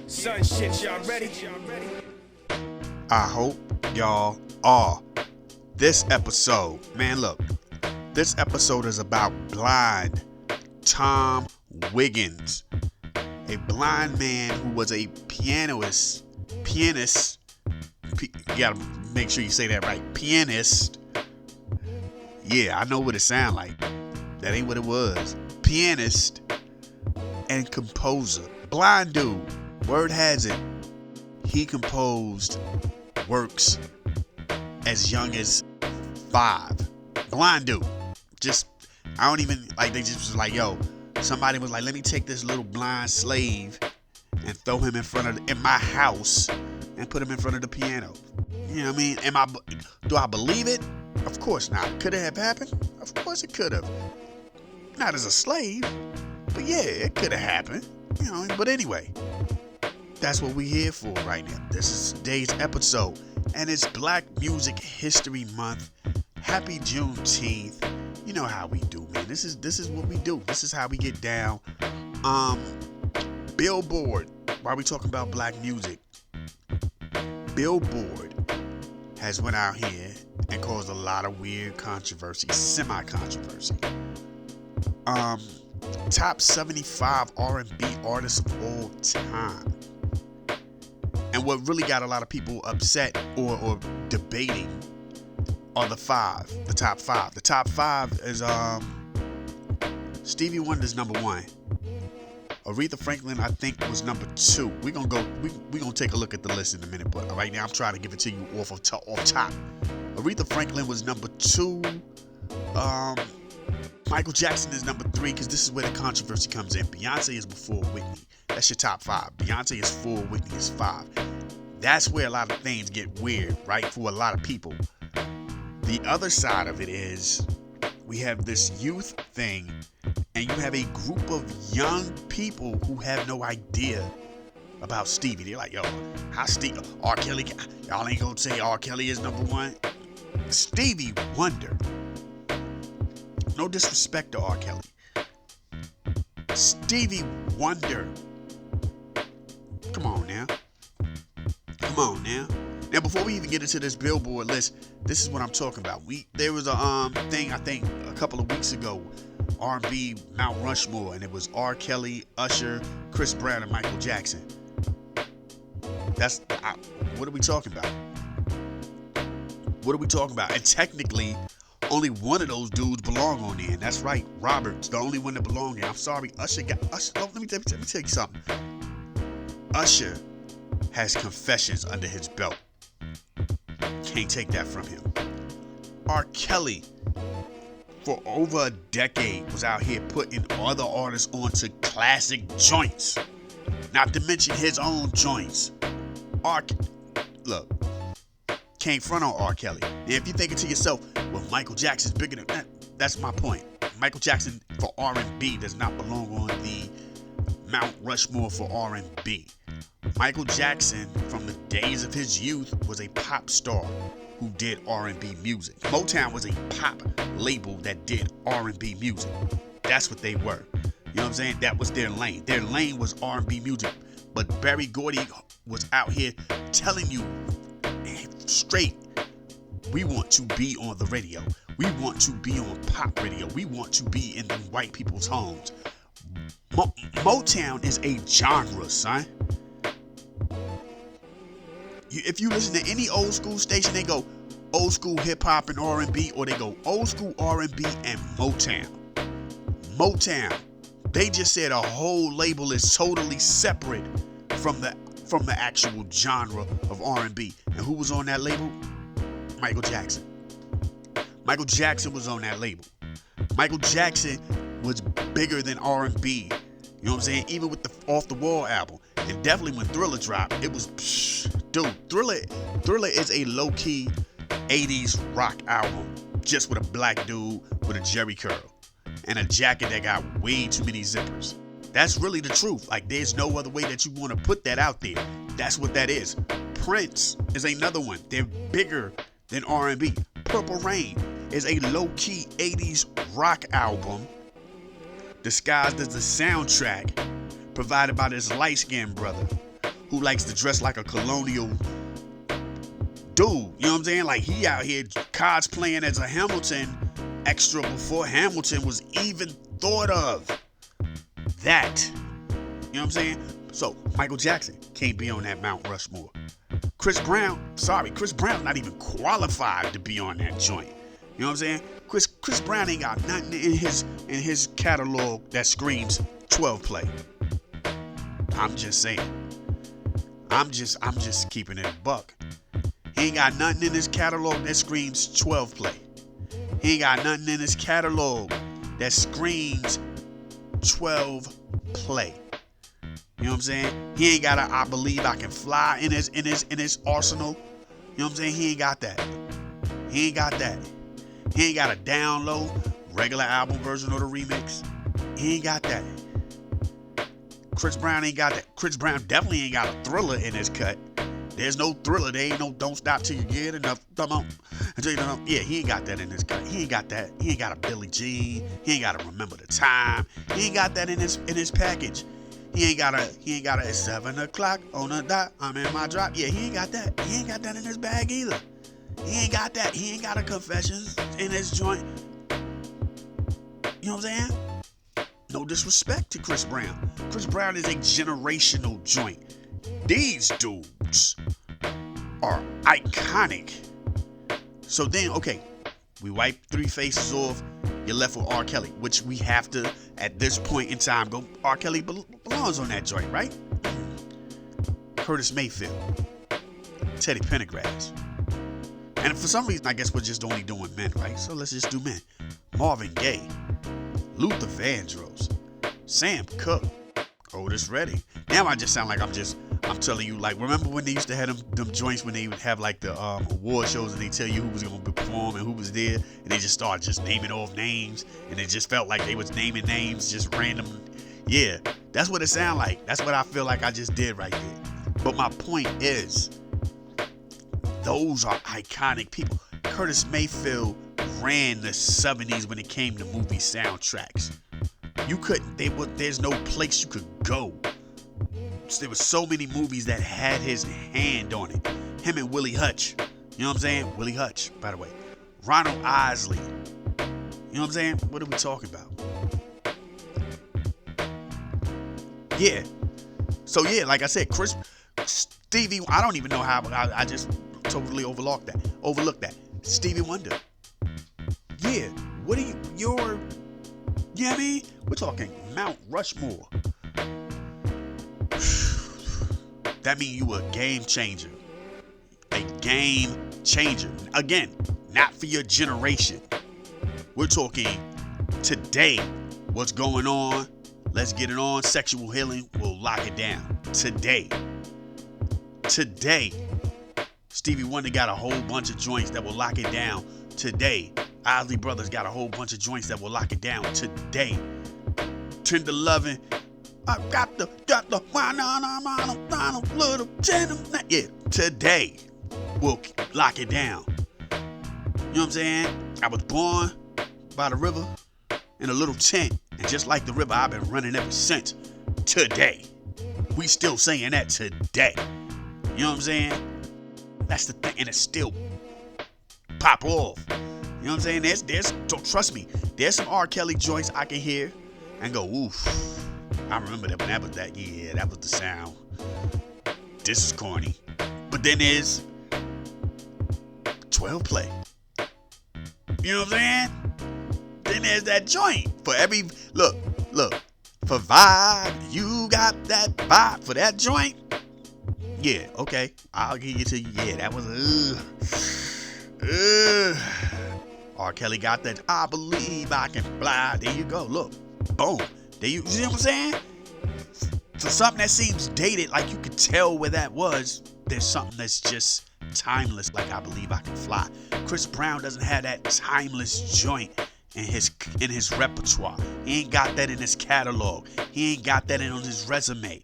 Son shit, y'all ready? I hope y'all are. This episode, man, look, this episode is about Blind Tom Wiggins, a blind man who was a pianist. You gotta make sure you say that right. Pianist. Yeah, I know what it sound like. That ain't what it was. Pianist and composer. Blind dude. Word has it, he composed works as young as 5. Blind dude. I don't even, they just was like, yo, somebody was like, let me take this little blind slave and throw him in my house and put him in front of the piano. You know what I mean? Do I believe it? Of course not. Could it have happened? Of course it could have. Not as a slave, but yeah, it could have happened. You know, but anyway, that's what we're here for right now. This is today's episode, and it's Black Music History Month. Happy Juneteenth. You know how we do, man. This is what we do. This is how we get down. Billboard. Why are we talking about black music? Billboard has went out here and caused a lot of weird controversy, semi-controversy. Top 75 R&B artists of all time. And what really got a lot of people upset or debating are the top five. The top 5 is Stevie Wonder's number 1. Aretha Franklin, I think, was number 2. We're gonna take a look at the list in a minute, but right now I'm trying to give it to you off top. Aretha Franklin was number 2. Michael Jackson is number 3, because this is where the controversy comes in. Beyonce is before Whitney. That's your top 5. Beyonce is 4, Whitney is 5. That's where a lot of things get weird, right? For a lot of people. The other side of it is we have this youth thing, and you have a group of young people who have no idea about Stevie. They're like, yo, how Stevie, R. Kelly, y'all ain't gonna say R. Kelly is number 1? Stevie Wonder. No disrespect to R. Kelly. Stevie Wonder. Come on now. Now, before we even get into this Billboard list, this is what I'm talking about. There was a thing, I think, a couple of weeks ago, R&B Mt Rushmore, and it was R. Kelly, Usher, Chris Brown, and Michael Jackson. What are we talking about? What are we talking about? And technically, only one of those dudes belong on there, and that's right, Robert's the only one that belonged there. I'm sorry, Usher. Let me tell you something. Usher has Confessions under his belt. Can't take that from him. R. Kelly, for over a decade, was out here putting other artists onto classic joints, not to mention his own joints. Look. Can't front on R. Kelly. And if you're thinking to yourself, well, Michael Jackson's bigger than that, that's my point. Michael Jackson for R&B does not belong on the Mount Rushmore for R&B. Michael Jackson, from the days of his youth, was a pop star who did R&B music. Motown was a pop label that did R&B music. That's what they were. You know what I'm saying? That was their lane. Their lane was R&B music. But Berry Gordy was out here telling you straight, we want to be on the radio. We want to be on pop radio. We want to be in the white people's homes. Motown is a genre, son. If you listen to any old school station, they go old school hip hop and R&B, or they go old school R&B and Motown. Motown. They just said a whole label is totally separate from the actual genre of R&B. And who was on that label? Michael Jackson. Michael Jackson was on that label. Michael Jackson was bigger than R&B. You know what I'm saying? Even with the Off the Wall album. And definitely when Thriller dropped, it was, dude, Thriller is a low-key 80s rock album. Just with a black dude with a jerry curl. And a jacket that got way too many zippers. That's really the truth. Like, there's no other way that you want to put that out there. That's what that is. Prince is another one. They're bigger than R&B. Purple Rain is a low-key 80s rock album disguised as a soundtrack provided by this light-skinned brother who likes to dress like a colonial dude. You know what I'm saying? Like, he out here cosplaying as a Hamilton extra before Hamilton was even thought of. That. You know what I'm saying? So, Michael Jackson can't be on that Mount Rushmore. Chris Brown's not even qualified to be on that joint. You know what I'm saying? Chris Brown ain't got nothing in his catalog that screams 12 play. I'm just saying. I'm just keeping it a buck. He ain't got nothing in his catalog that screams 12 play. He ain't got nothing in his catalog that screams 12 play. You know what I'm saying? He ain't got a I Believe I Can Fly in his arsenal. You know what I'm saying? He ain't got that. He ain't got that. He ain't got a down low regular album version or the remix. He ain't got that. Chris Brown ain't got that. Chris Brown definitely ain't got a Thriller in his cut. There's no Thriller. There ain't no Don't Stop Till You Get Enough. Yeah, he ain't got that in his cut. He ain't got that. He ain't got a Billie Jean. He ain't got to Remember the Time. He ain't got that in his package. He ain't got a it's 7 o'clock on the dot. I'm in my drop. Yeah, he ain't got that. He ain't got that in his bag either. He ain't got that. He ain't got a Confessions in his joint. You know what I'm saying? No disrespect to Chris Brown. Chris Brown is a generational joint. These dudes are iconic. So then, okay, we wipe Three Faces off. You're left with R. Kelly, which we have to, at this point in time, go. R. Kelly belongs on that joint, right? Curtis Mayfield, Teddy Pendergrass. And for some reason, I guess we're just only doing men, right? So let's just do men. Marvin Gaye, Luther Vandross, Sam Cooke, Otis Redding. Now I just sound like I'm telling you, like, remember when they used to have them joints when they would have like the award shows and they tell you who was going to perform and who was there, and they just started just naming off names, and it just felt like they was naming names just random. Yeah, that's what it sounded like. That's what I feel like I just did right there. But my point is, those are iconic people. Curtis Mayfield ran the 70s when it came to movie soundtracks. There's no place you could go. There were so many movies that had his hand on it. Him and Willie Hutch. You know what I'm saying? Willie Hutch, by the way. Ronald Isley. You know what I'm saying? What are we talking about? Yeah. So yeah, like I said, Stevie, I don't even know how, I just totally overlooked that. Stevie Wonder. Yeah. What are you know what I mean? We're talking Mount Rushmore. That means you a game changer. A game changer. Again, not for your generation. We're talking today. What's going on? Let's get it on. Sexual healing. We'll lock it down. Today. Stevie Wonder got a whole bunch of joints that will lock it down. Today. Isley Brothers got a whole bunch of joints that will lock it down. Today. Tender Loving. I got the little tender. Yeah, today we'll lock it down. You know what I'm saying? I was born by the river in a little tent, and just like the river, I've been running ever since. Today, we still saying that today. You know what I'm saying? That's the thing, and it still pop off. You know what I'm saying? There's trust me, there's some R. Kelly joints I can hear and go, oof. I remember that when that was the sound. This is corny. But then there's 12 play. You know what I'm saying? Then there's that joint. For every, look, for vibe, you got that vibe for that joint? Yeah, okay. I'll give you to you. Yeah, that was, R. Kelly got that I Believe I Can Fly. There you go. Look. Boom. You see what I'm saying? For something that seems dated, like you could tell where that was, there's something that's just timeless, like I Believe I Can Fly. Chris Brown doesn't have that timeless joint in his repertoire. He ain't got that in his catalog. He ain't got that on his resume.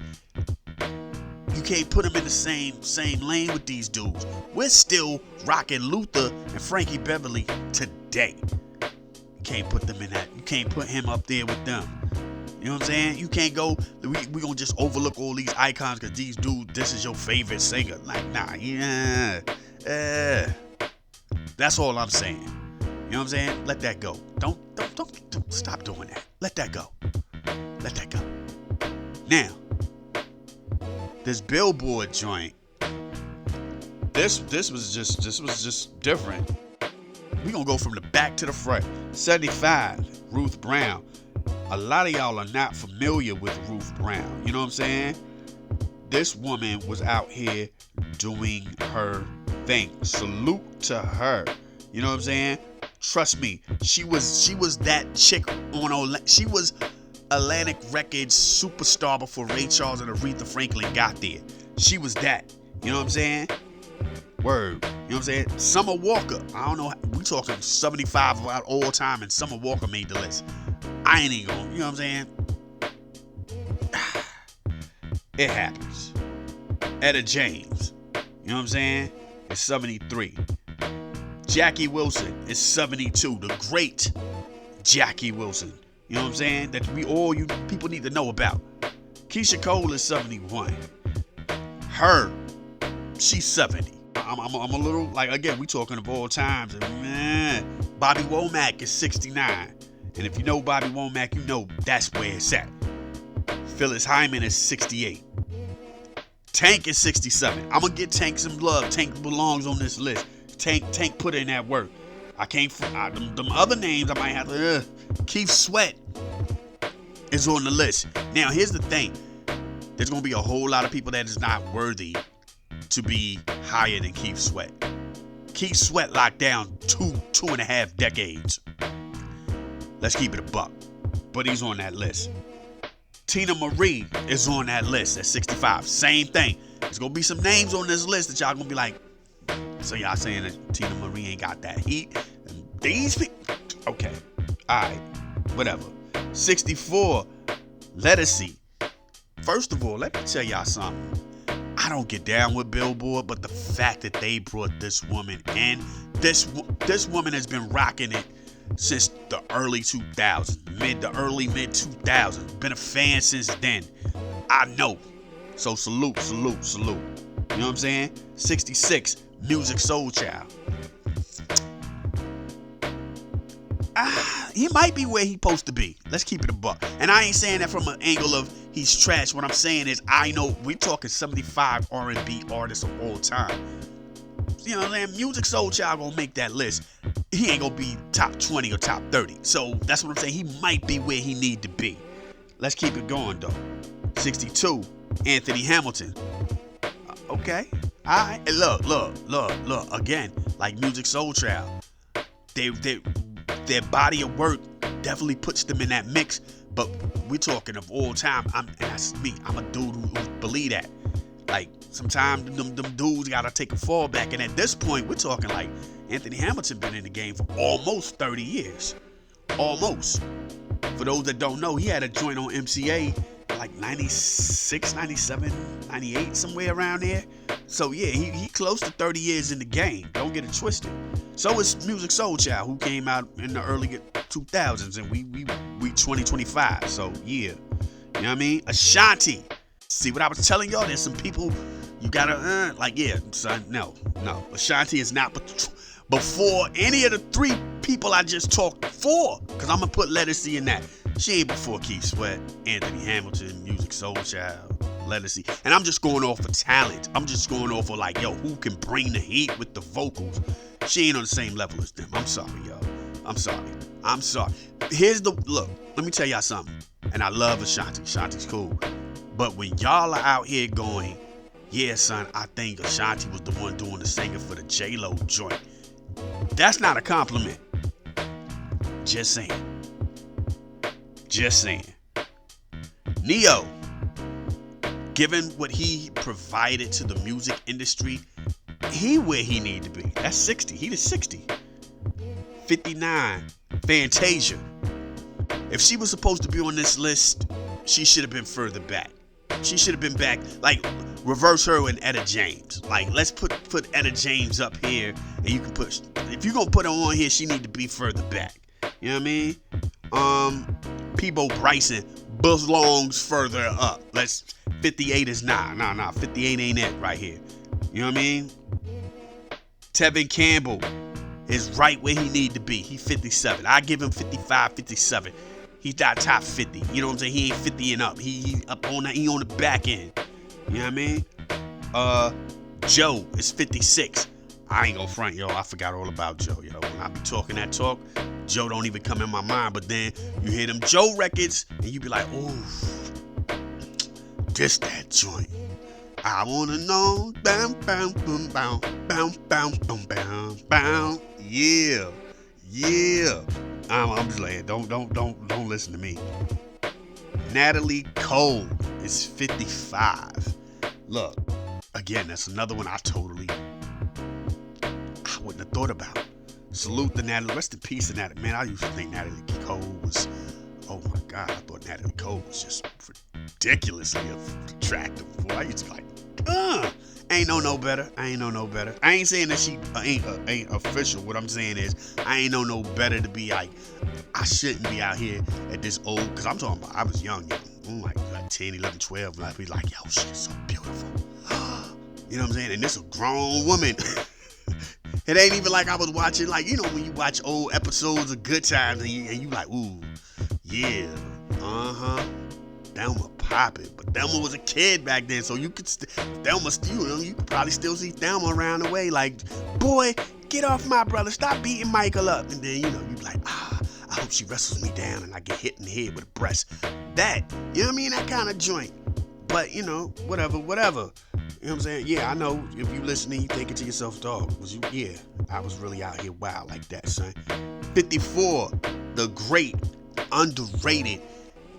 You can't put him in the same lane with these dudes. We're still rocking Luther and Frankie Beverly today. You can't put them in that. You can't put him up there with them. You You know what I'm saying? You can't go, we gonna just overlook all these icons because these dudes, this is your favorite singer. Like, nah, yeah. That's all I'm saying. You know what I'm saying? Let that go. Don't stop doing that. Let that go. Let that go. Now, this Billboard joint, this was just different. We gonna go from the back to the front. 75, Ruth Brown. A lot of y'all are not familiar with Ruth Brown. You know what I'm saying? This woman was out here doing her thing. Salute to her. You know what I'm saying? Trust me, she was that chick she was Atlantic Records superstar before Ray Charles and Aretha Franklin got there. She was that. You know what I'm saying? Word. You know what I'm saying? Summer Walker. I don't know. We talking 75 about all time, and Summer Walker made the list. I ain't even gonna. You know what I'm saying? It happens. Etta James. You know what I'm saying? It's 73. Jackie Wilson is 72. The great Jackie Wilson. You know what I'm saying? That you people need to know about. Keisha Cole is 71. Her, she's 70. I'm a little, like, again, we talking of all times. And man, Bobby Womack is 69. And if you know Bobby Womack, you know that's where it's at. Phyllis Hyman is 68. Tank is 67. I'm gonna get Tank some love. Tank belongs on this list. Tank put in that work. I can't. Them other names I might have to. Keith Sweat is on the list. Now here's the thing. There's gonna be a whole lot of people that is not worthy to be higher than Keith Sweat. Keith Sweat locked down two and a half decades. Let's keep it a buck. But he's on that list. Tina Marie is on that list at 65. Same thing. There's gonna be some names on this list that y'all gonna be like, so y'all saying that Tina Marie ain't got that heat? And these people, okay, all right, whatever. 64, Lettucey. First of all, let me tell y'all something. I don't get down with Billboard, but the fact that they brought this woman in, this woman has been rocking it since the early 2000s, mid 2000s. Been a fan since then. I know. So salute. You know what I'm saying? 66, Music Soul Child. He might be where he supposed to be. Let's keep it a buck. And I ain't saying that from an angle of he's trash. What I'm saying is I know we're talking 75 R&B artists of all time. You know what I'm saying? Music Soul Child gonna make that list. He ain't gonna be top 20 or top 30. So that's what I'm saying. He might be where he need to be. Let's keep it going though. 62, Anthony Hamilton. Okay. All right. And look. Again, like Music Soul Child, their body of work definitely puts them in that mix. But we're talking of all time. That's me. I'm a dude who believe that. Like, sometimes them dudes gotta take a fall back. And at this point, we're talking like Anthony Hamilton been in the game for almost 30 years. Almost. For those that don't know, he had a joint on MCA like 96, 97, 98, somewhere around there. So yeah, he close to 30 years in the game. Don't get it twisted. So is Music Soul Child, who came out in the early 2000s, and we 2025. So yeah, you know what I mean? Ashanti. See what I was telling y'all? There's some people you gotta like, yeah, son. No. Ashanti is not before any of the three people I just talked for, because I'm gonna put Lettucey in that. She ain't before Keith Sweat, Anthony Hamilton, Music Soul Child, Lettucey. And I'm just going off of talent. I'm just going off of like, yo, who can bring the heat with the vocals? She ain't on the same level as them. I'm sorry, y'all. I'm sorry. Here's the look. Let me tell y'all something. And I love Ashanti. Ashanti's cool. But when y'all are out here going, yeah, son, I think Ashanti was the one doing the singing for the J-Lo joint. That's not a compliment. Just saying. Neo, given what he provided to the music industry, he where he need to be. That's 60. He the 60. 59, Fantasia. If she was supposed to be on this list, she should have been further back. She should have been back, like, reverse her and Etta James. Like, let's put Etta James up here, and you can put, if you're gonna put her on here, she need to be further back. You know what I mean? Peabo Bryson, belongs further up. 58 is nah. 58 ain't it right here. You know what I mean? Tevin Campbell is right where he need to be. He 57. I give him 55, 57. He's not top 50. You know what I'm saying? He ain't 50 and up. He up on that. He on the back end. You know what I mean? Joe is 56. I ain't gonna front, yo. I forgot all about Joe, yo. When I be talking that talk, Joe don't even come in my mind. But then you hear them Joe records, and you be like, ooh, just that joint. I wanna know, bam, bam, boom, bam, bam, bam, boom, bam, bam. Yeah. I'm just like, don't listen to me. Natalie Cole is 55. Look, again, that's another one I wouldn't have thought about. Salute to Natalie. Rest in peace to Natalie. Man, I used to think Natalie Cole was, oh my God, I thought Natalie Cole was just ridiculously attractive. Boy, I used to be like, ain't no better. I ain't saying that she ain't official. What I'm saying is, I ain't no better to be like, I shouldn't be out here at this old, because I'm talking about, I was young. I'm like 10, 11, 12, and I'd be like, yo, she's so beautiful. You know what I'm saying? And this a grown woman. It ain't even like I was watching, like, you know, when you watch old episodes of Good Times and you like, ooh, yeah, Thelma poppin'. But Thelma was a kid back then, so you could, you could probably still see Thelma around the way, like, boy, get off my brother, stop beating Michael up. And then, you know, you be like, I hope she wrestles me down and I get hit in the head with a breast. That, you know what I mean? That kind of joint. But, you know, whatever. You know what I'm saying? Yeah, I know if you listening, you thinking to yourself, dog, I was really out here wild like that, son. 54, the great, underrated,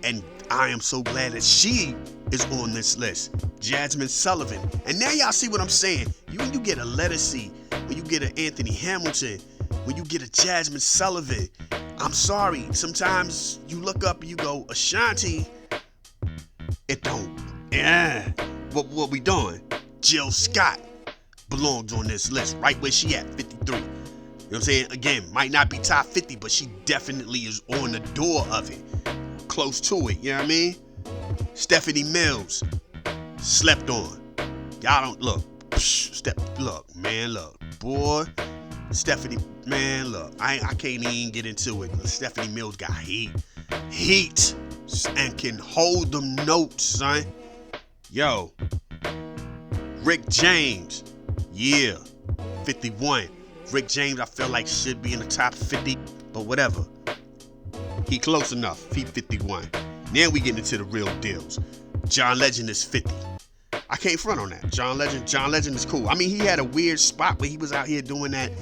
and I am so glad that she is on this list, Jasmine Sullivan. And now y'all see what I'm saying. When you get a Lettucey, when you get an Anthony Hamilton, when you get a Jasmine Sullivan, I'm sorry, sometimes you look up and you go, Ashanti, it don't. Yeah. What we doing? Jill Scott belongs on this list, right where she at, 53. You know what I'm saying? Again, might not be top 50, but she definitely is on the door of it. Close to it, you know what I mean? Stephanie Mills, slept on. Y'all don't look. Boy. Stephanie, man, look. I can't even get into it. Stephanie Mills got heat, and can hold them notes, son. Yo, Rick James, 51. Rick James, I feel like should be in the top 50, but whatever. He close enough. He 51. Now we getting into the real deals. John Legend is 50. I can't front on that. John Legend is cool. I mean, he had a weird spot where he was out here doing that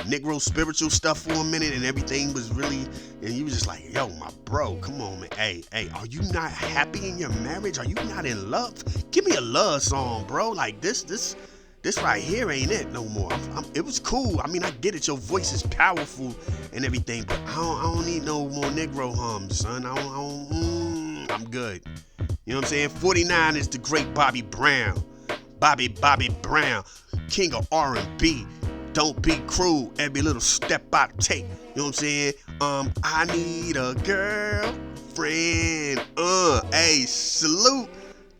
Negro spiritual stuff for a minute, and everything was really, and he was just like, yo, my bro, come on, man. Hey, are you not happy in your marriage? Are you not in love? Give me a love song, bro. Like this right here ain't it no more. It was cool. I mean, I get it. Your voice is powerful and everything, but I don't need no more Negro hums, son. I'm good. You know what I'm saying? 49 is the great Bobby Brown. Bobby Brown, king of R&B. Don't be cruel, every little step I take. You know what I'm saying? I need a girlfriend. Hey, salute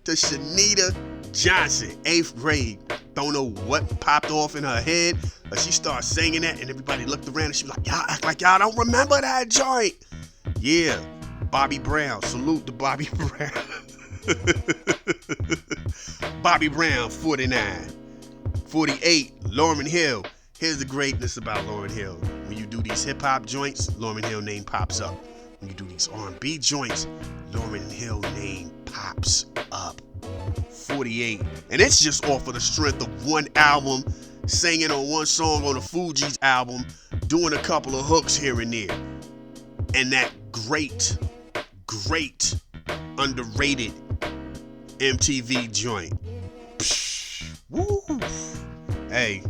to Shanita Johnson, 8th grade. Don't know what popped off in her head, but she started singing that, and everybody looked around and she was like, y'all act like y'all don't remember that joint. Yeah, Bobby Brown. Salute to Bobby Brown. Bobby Brown, 49. 48, Lauryn Hill. Here's the greatness about Lauryn Hill. When you do these hip-hop joints, Lauryn Hill name pops up. When you do these R&B joints, Lauryn Hill name pops up. 48. And it's just off of the strength of one album, singing on one song on the Fugees album, doing a couple of hooks here and there. And that great, underrated MTV joint. Woo! Hey.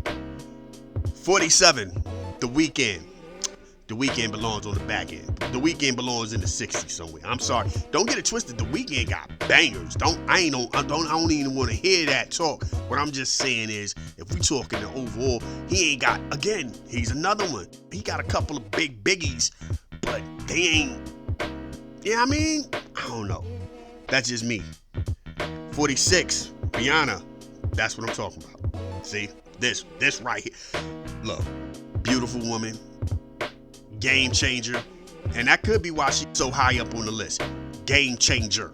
47, The Weeknd. The Weeknd belongs on the back end. The Weeknd belongs in the 60s somewhere. I'm sorry. Don't get it twisted. The Weeknd got bangers. I don't even want to hear that talk. What I'm just saying is, if we talking the overall, he ain't got, again, he's another one. He got a couple of big biggies, but they ain't, you know what I mean? I don't know. That's just me. 46, Rihanna. That's what I'm talking about. See, this right here. Look, beautiful woman, game changer, and that could be why she's so high up on the list. Game changer.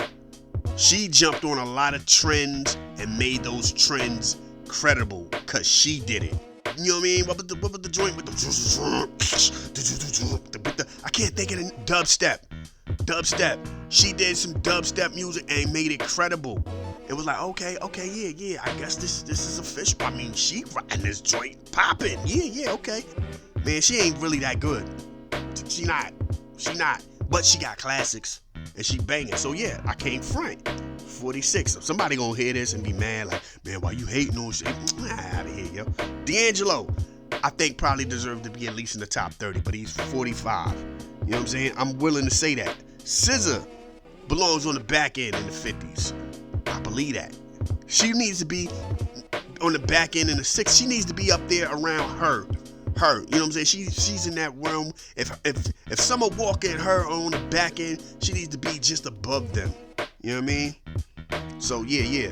She jumped on a lot of trends and made those trends credible because she did it. You know what I mean? What was the joint with the I can't think of the dubstep. She did some dubstep music and made it credible. It was like, okay, yeah. I guess this is official. I mean, she riding this joint popping. Yeah, okay. Man, she ain't really that good. She not. But she got classics and she banging. So yeah, I can't front. 46. Somebody gonna hear this and be mad, like, man, why you hating on shit? Out of here, yo. D'Angelo, I think probably deserved to be at least in the top 30, but he's 45. You know what I'm saying? I'm willing to say that. SZA belongs on the back end in the 50s. I believe that. She needs to be on the back end in the 60s. She needs to be up there around her. You know what I'm saying? She's in that realm. If someone walk in her on the back end, she needs to be just above them. You know what I mean? So yeah.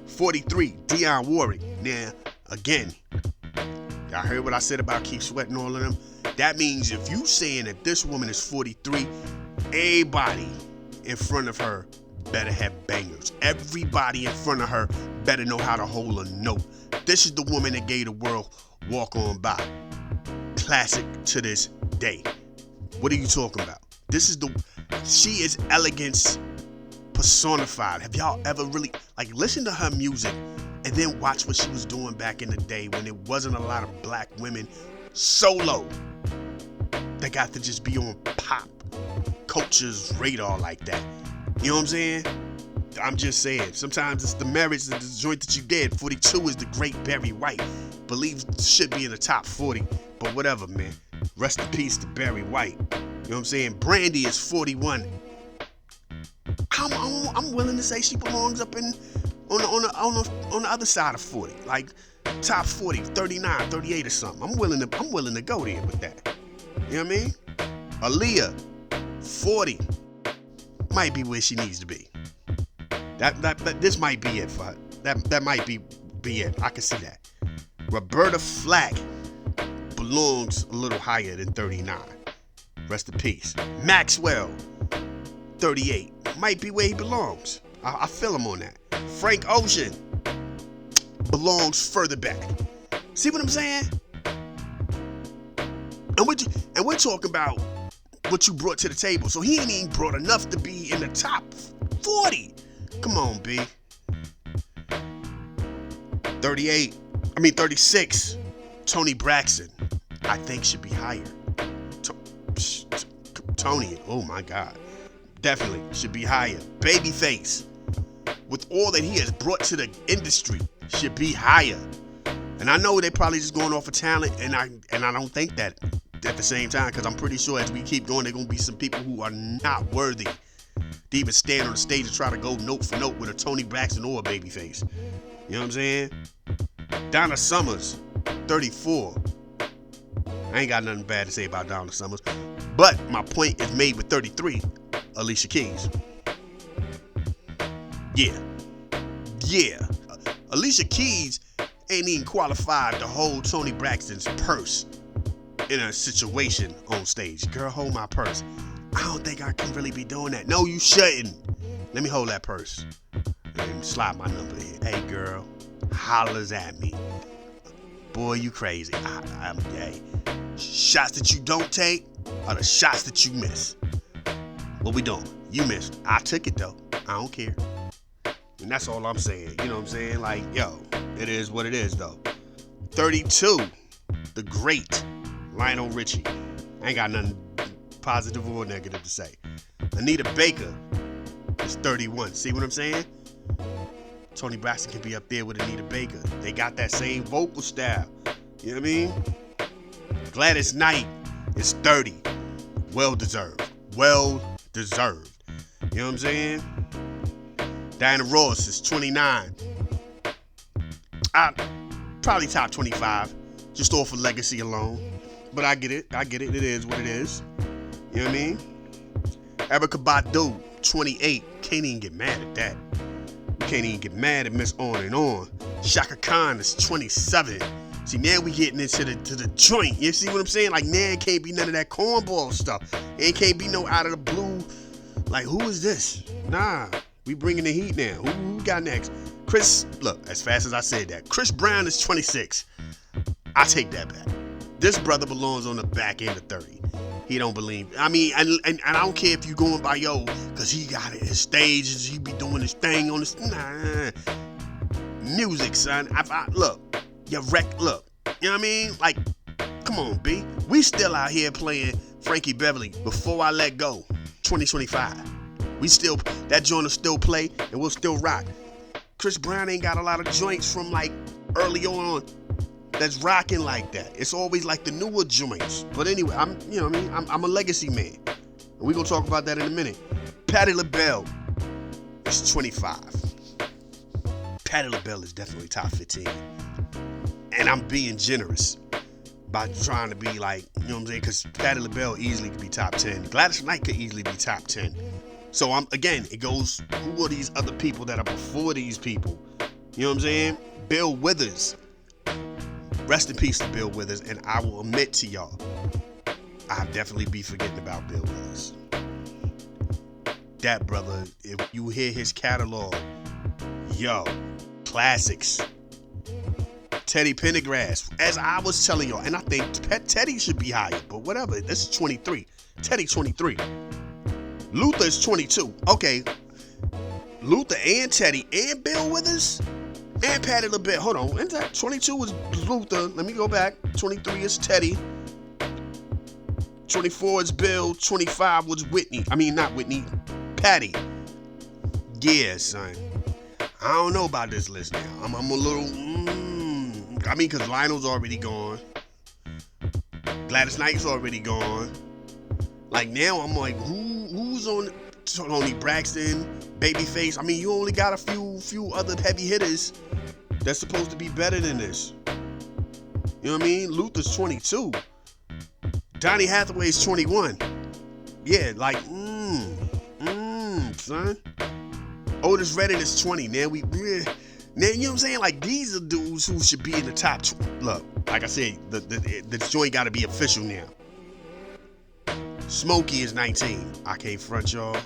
43, Dionne Warwick. Now, again, y'all heard what I said about Keep Sweating, all of them? That means if you saying that this woman is 43, everybody in front of her better have bangers. Everybody in front of her better know how to hold a note. This is the woman that gave the world Walk On By. Classic to this day. What are you talking about? She is elegance personified. Have y'all ever really, listen to her music and then watch what she was doing back in the day when there wasn't a lot of black women solo that got to just be on pop culture's radar like that. You know what I'm saying? I'm just saying, sometimes it's the merits of the joint that you did. 42 is the great Barry White. Believe should be in the top 40, but whatever, man. Rest in peace to Barry White. You know what I'm saying? Brandy is 41. I'm willing to say she belongs up in on the other side of 40, like top 40, 39, 38 or something. I'm willing to go there with that. You know what I mean? Aaliyah, 40, might be where she needs to be. That this might be it for her. That might be it. I can see that. Roberta Flack belongs a little higher than 39. Rest in peace. Maxwell, 38. Might be where he belongs. I feel him on that. Frank Ocean belongs further back. See what I'm saying? And we're talking about what you brought to the table. So he ain't even brought enough to be in the top 40. Come on, B. 36. Toni Braxton, I think should be higher. Tony, oh my God. Definitely should be higher. Babyface, with all that he has brought to the industry, should be higher. And I know they're probably just going off of talent, and I don't think that at the same time, because I'm pretty sure as we keep going, there are going to be some people who are not worthy to even stand on the stage and try to go note for note with a Toni Braxton or a Babyface. You know what I'm saying? Donna Summers, 34. I ain't got nothing bad to say about Donna Summers, but my point is made with 33. Alicia Keys. Yeah. Alicia Keys ain't even qualified to hold Toni Braxton's purse in a situation on stage. Girl, hold my purse. I don't think I can really be doing that. No, you shouldn't. Let me hold that purse and slide my number in. Hey, girl, hollers at me. Boy, you crazy. Hey, shots that you don't take are the shots that you miss. What we doing? You missed. I took it, though. I don't care. And that's all I'm saying. You know what I'm saying? Like, yo, it is what it is, though. 32, the great Lionel Richie. I ain't got nothing positive or negative to say. Anita Baker is 31. See what I'm saying? Toni Braxton can be up there with Anita Baker. They got that same vocal style. You know what I mean? Gladys Knight is 30. Well deserved. You know what I'm saying? Diana Ross is 29. Probably top 25, just off of legacy alone. But I get it. It is what it is. You know what I mean? Erykah Badu, 28. can't even get mad at that. You can't even get mad at Miss On and On. Shaka Khan is 27. See, now we getting into the joint. You see what I'm saying? Like, now it can't be none of that cornball stuff. It can't be no out of the blue. Like, who is this? Nah, we bringing the heat now. Who got next? Chris, look, as fast as I said that, Chris Brown is 26. I take that back. This brother belongs on the back end of 30. He don't believe. I mean, and I don't care if you going by because he got it. His stages, he be doing his thing on this. Nah, music, son. Look, you wreck. Look, you know what I mean? Like, come on, B. We still out here playing Frankie Beverly, Before I Let Go, 2025. We still, that joint will still play and we'll still rock. Chris Brown ain't got a lot of joints from like early on that's rocking like that. It's always like the newer joints. But anyway, I'm a legacy man. And we're gonna talk about that in a minute. Patti LaBelle is 25. Patti LaBelle is definitely top 15. And I'm being generous by trying to be like, you know what I'm saying? Because Patti LaBelle easily could be top 10. Gladys Knight could easily be top 10. So it goes, who are these other people that are before these people? You know what I'm saying? Bill Withers. Rest in peace to Bill Withers, and I will admit to y'all, I'll definitely be forgetting about Bill Withers. That brother, if you hear his catalog, classics. Teddy Pendergrass, as I was telling y'all, and I think Teddy should be higher, but whatever, this is 23. Teddy 23. Luther is 22. Okay, Luther and Teddy and Bill Withers and Patti LaBelle. Hold on, isn't that 22 is Luther? Let me go back. 23 is Teddy. 24 is Bill. 25 was Whitney. I mean, not Whitney. Patti. Yeah, son. I don't know about this list now. I'm a little. Because Lionel's already gone. Gladys Knight's already gone. Like now, I'm like, who's on? Tony Braxton, Babyface. I mean, you only got a few other heavy hitters that's supposed to be better than this. You know what I mean? Luther's 22. Donny Hathaway's 21. Yeah, like, son. Otis Redding is 20. Now you know what I'm saying? Like, these are dudes who should be in the top. Look, like I said, the joint got to be official now. Smokey is 19. I can't front y'all.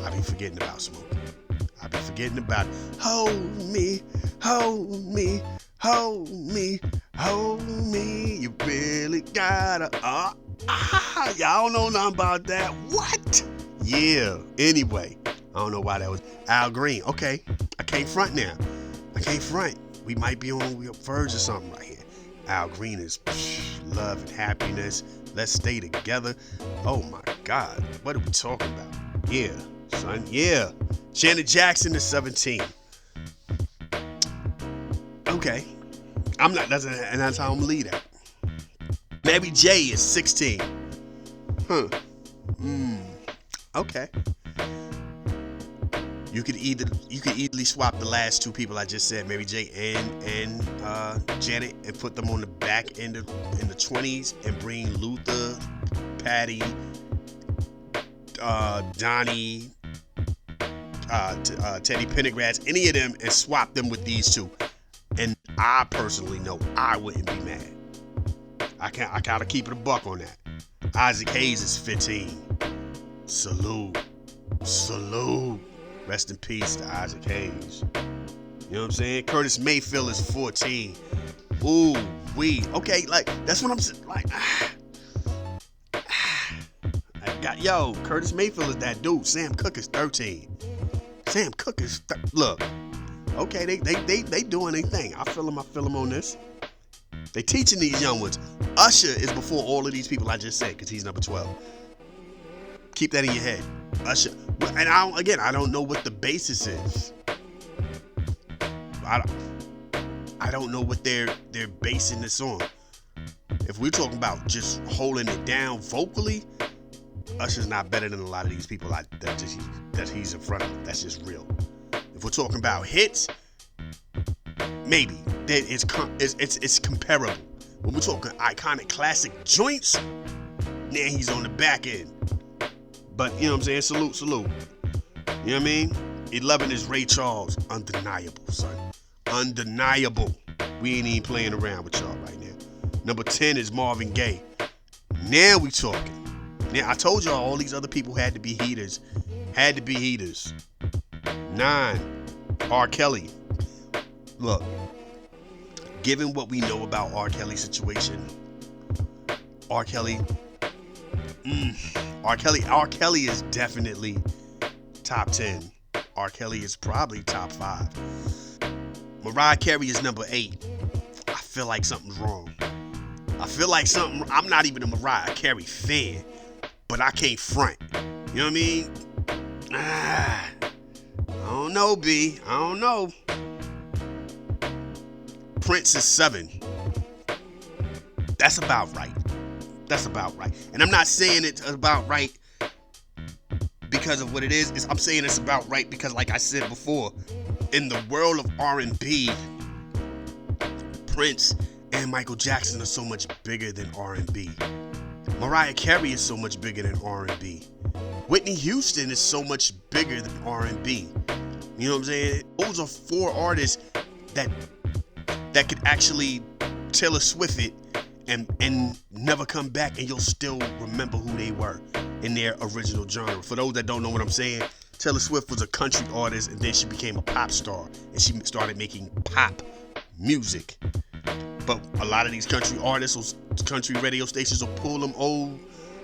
I be forgetting about Smokey. I be forgetting about hold me, hold me, hold me, hold me. You really gotta. Y'all don't know nothing about that. What? Yeah. Anyway, I don't know why that was Al Green. Okay, I can't front now. I can't front. We might be on the verge of something right here. Al Green is love and happiness. Let's stay together. Oh my God. What are we talking about? Yeah, son. Yeah. Janet Jackson is 17. Okay. And that's how I'm gonna leave that. Mary J is 16. Okay. You could easily swap the last two people I just said, Mary J and Janet, and put them on the back end in the 20s and bring Luther, Patti, Donnie, Teddy Pendergrass, any of them, and swap them with these two. And I personally know I wouldn't be mad. I gotta keep it a buck on that. Isaac Hayes is 15. Salute. Rest in peace to Isaac Hayes. You know what I'm saying? Curtis Mayfield is 14. Ooh, wee. Okay, like, that's what I'm saying. Like, Curtis Mayfield is that dude. Sam Cooke is 13. Sam Cooke is, look. Okay, they doing their thing. I feel them on this. They teaching these young ones. Usher is before all of these people I just said, because he's number 12. Keep that in your head. Usher. And I don't know what the basis is. I don't know what they're basing this on. If we're talking about just holding it down vocally, Usher's not better than a lot of these people that he's in front of. That's just real. If we're talking about hits, maybe it's comparable. When we're talking iconic classic joints, now he's on the back end. But you know what I'm saying? Salute. You know You know what I mean? 11 is Ray Charles. Undeniable, son. Undeniable. We ain't even playing around with y'all right now. Number 10 is Marvin Gaye. Now we talking. Now, I told y'all all these other people had to be heaters. 9, R. Kelly. Look, given what we know about R. Kelly's situation, R. Kelly is definitely top 10. R. Kelly is probably top 5. Mariah Carey is number 8. I feel like something's wrong. I'm not even a Mariah Carey fan, but I can't front. You know what I mean? I don't know, B. I don't know. Prince is 7. That's about right. And I'm not saying it's about right because of what it is. I'm saying it's about right because, like I said before, in the world of R&B, Prince and Michael Jackson are so much bigger than R&B. Mariah Carey is so much bigger than R&B. Whitney Houston is so much bigger than R&B. You know what I'm saying? Those are 4 artists that could actually Taylor Swift it and never come back, and you'll still remember who they were in their original genre. For those that don't know what I'm saying, Taylor Swift was a country artist, and then she became a pop star, and she started making pop music. But a lot of these country artists or country radio stations will pull them old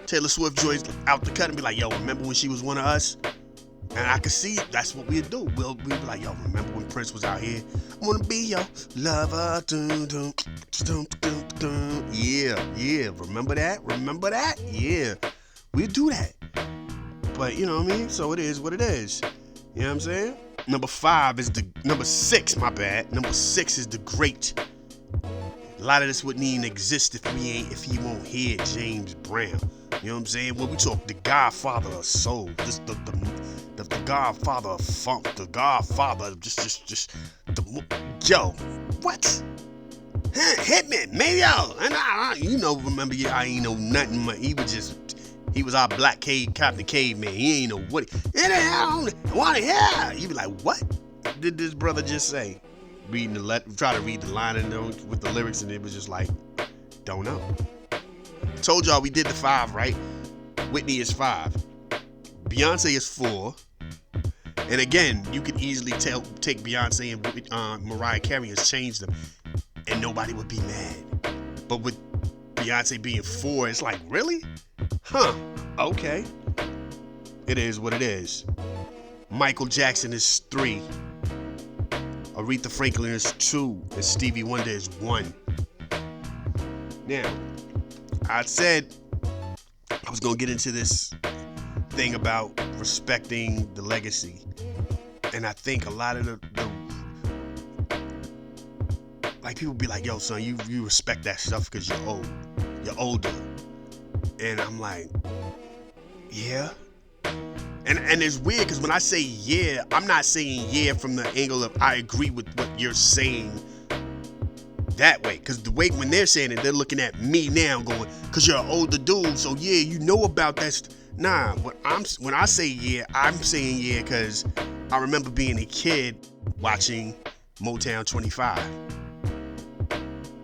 Taylor Swift joints out the cut and be like, yo, remember when she was one of us? And I could see it. That's what we'd do. We'll be like, yo, remember when Prince was out here? I wanna be your lover. Dun, dun, dun, dun, dun. Yeah. Remember that? Yeah. We'd do that. But you know what I mean? So it is what it is. You know what I'm saying? Number 6, my bad. Number 6 is The Great. A lot of this wouldn't even exist if he won't hear James Brown. You know what I'm saying? When we talk the Godfather of soul, the Godfather of funk, the Godfather of yo, what? Hit me, maybe yo. And remember, I ain't know nothing. He was our black Captain Caveman. He ain't know what. I want to hear. You be like, what did this brother just say? Reading the letter, try to read the line with the lyrics, and it was just like, don't know. Told y'all we did the 5, right? Whitney is 5. Beyonce is 4. And again, you could easily take Beyonce and Mariah Carey and change them, and nobody would be mad. But with Beyonce being 4, it's like, really? Huh, okay. It is what it is. Michael Jackson is 3. Aretha Franklin is 2. And Stevie Wonder is 1. Now, I said I was going to get into this thing about respecting the legacy. And I think a lot of the like people be like, yo, son, you respect that stuff because you're old. You're older. And I'm like, yeah. And it's weird because when I say yeah, I'm not saying yeah from the angle of I agree with what you're saying that way. Because the way when they're saying it, they're looking at me now going, because you're an older dude, so yeah, you know about that. Nah, when I say yeah, I'm saying yeah because I remember being a kid watching Motown 25. You know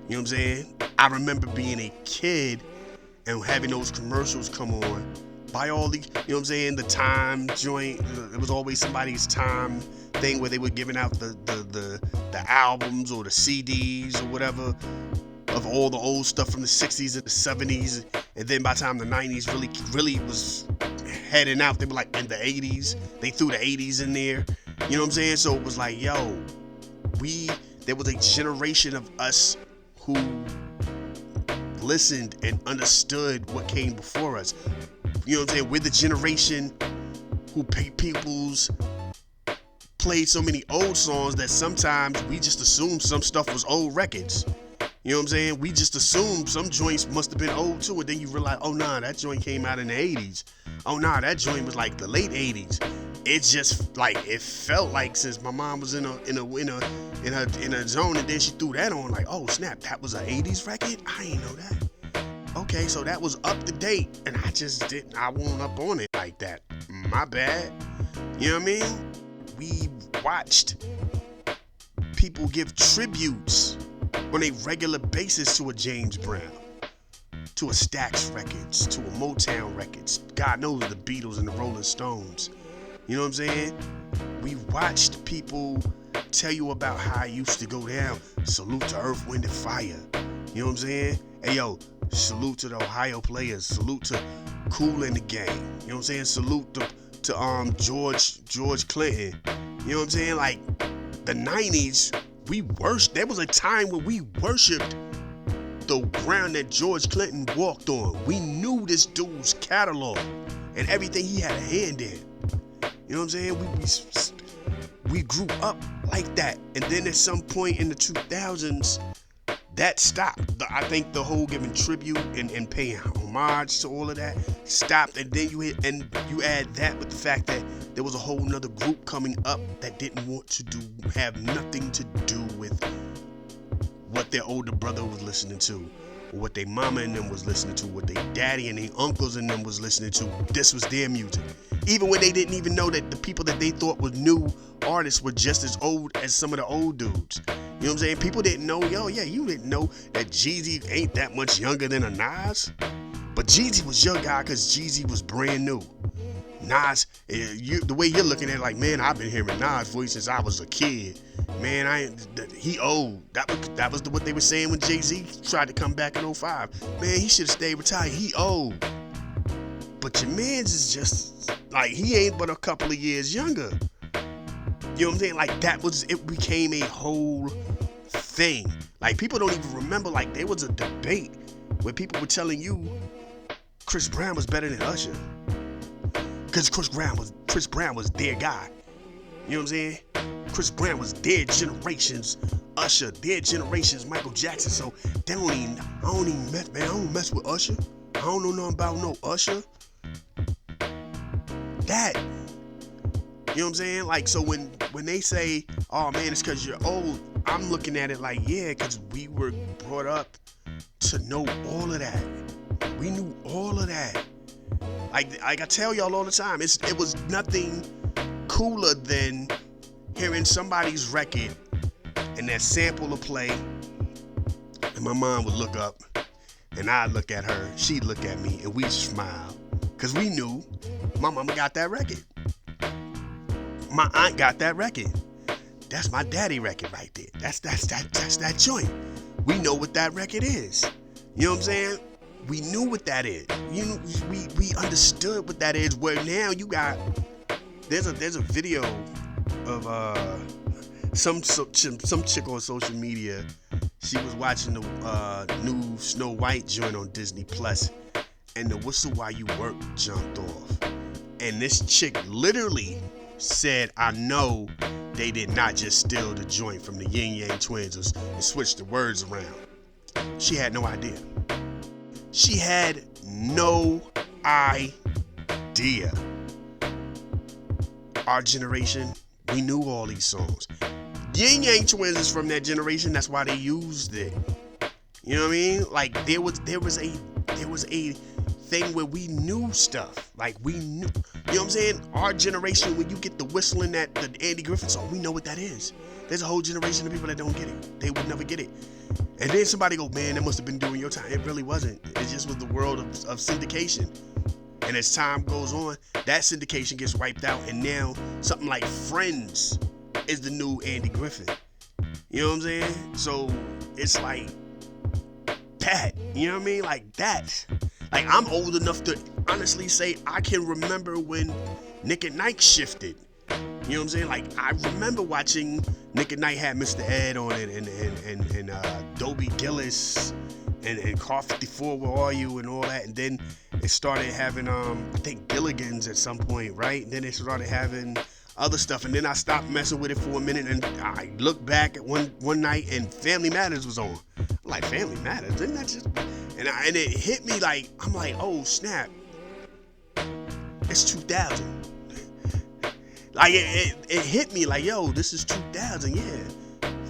what I'm saying? I remember being a kid and having those commercials come on by all these, you know what I'm saying, the time joint. It was always somebody's time thing where they were giving out the albums or the CDs or whatever of all the old stuff from the 60s and the 70s. And then by the time the 90s really was heading out, they were like in the 80s. They threw the 80s in there. You know what I'm saying? So it was like, yo, there was a generation of us who listened and understood what came before us. You know what I'm saying? We're the generation who people's played so many old songs that sometimes we just assume some stuff was old records. You know what I'm saying? We just assume some joints must have been old too, and then you realize, oh nah, that joint came out in the 80s. Oh nah, that joint was like the late 80s. It's just like it felt like since my mom was in a zone, and then she threw that on, like, oh snap, that was an 80s record? I ain't know that. Okay, so that was up to date, and I wasn't up on it like that. My bad. You know what I mean? We watched people give tributes on a regular basis to a James Brown, to a Stax Records, to a Motown Records. God knows the Beatles and the Rolling Stones. You know what I'm saying? We watched people tell you about how it used to go down. Salute to Earth, Wind, and Fire. You know what I'm saying? Hey, yo, salute to the Ohio players. Salute to Kool and the Gang. You know what I'm saying? Salute to George Clinton. You know what I'm saying? Like, the 90s, there was a time when we worshipped the ground that George Clinton walked on. We knew this dude's catalog and everything he had a hand in. You know what I'm saying? We grew up like that. And then at some point in the 2000s, that stopped. I think the whole giving tribute and paying homage to all of that stopped. And then you add that with the fact that there was a whole nother group coming up that didn't want to have nothing to do with what their older brother was listening to, or what their mama and them was listening to, what their daddy and their uncles and them was listening to. This was their music. Even when they didn't even know that the people that they thought were new artists were just as old as some of the old dudes. You know what I'm saying? People didn't know, you didn't know that Jeezy ain't that much younger than a Nas. But Jeezy was your guy because Jeezy was brand new. Nas, the way you're looking at it, like, man, I've been hearing Nas' voice since I was a kid. Man, he old. That was what they were saying when Jay-Z tried to come back in 05. Man, he should have stayed retired. He old. But your man's is just, like, he ain't but a couple of years younger. You know what I'm saying? Like, it became a whole thing. Like, people don't even remember, like, there was a debate where people were telling you Chris Brown was better than Usher. Because Chris Brown was their guy. You know what I'm saying? Chris Brown was their generation's Usher, their generation's Michael Jackson. So I don't mess with Usher. I don't know nothing about no Usher. That, you know what I'm saying? Like, so when they say, oh man, it's because you're old, I'm looking at it like, yeah, because we were brought up to know all of that. We knew all of that. Like I tell y'all all the time, it was nothing cooler than hearing somebody's record and that sample will play, and my mom would look up, and I'd look at her, she'd look at me, and we'd smile, because we knew my mama got that record. My aunt got that record. That's my daddy record right there. That's that joint. We know what that record is. You know what I'm saying? We knew what that is. We understood what that is. Where now you got there's a video of some chick on social media. She was watching the new Snow White joint on Disney Plus, and the Whistle While You Work jumped off. And this chick literally said, "I know they did not just steal the joint from the Yin Yang Twins and switch the words around." She had no idea. She had no idea. Our generation, we knew all these songs. Yin Yang Twins is from that generation. That's why they used it. You know what I mean? Like there was a thing where we knew stuff. Like we knew. You know what I'm saying? Our generation, when you get the whistling that the Andy Griffith song, we know what that is. There's a whole generation of people that don't get it. They would never get it. And then somebody go, man, that must have been during your time. It really wasn't. It just was the world of syndication. And as time goes on, that syndication gets wiped out, and now something like Friends is the new Andy Griffith. You know what I'm saying? So it's like that. You know what I mean? Like that. Like I'm old enough to honestly say I can remember when Nick at Night shifted. You know what I'm saying? Like I remember watching Nick at Night had Mr. Ed on it and Dobie Gillis and Car 54 Where Are You and all that, and then it started having I think Gilligan's at some point, right? And then it started having other stuff, and then I stopped messing with it for a minute, and I looked back at one night and Family Matters was on. I'm like, Family Matters? Didn't that just... And it hit me like, I'm like, oh snap, it's 2000. Like it hit me like, yo, this is 2000, yeah.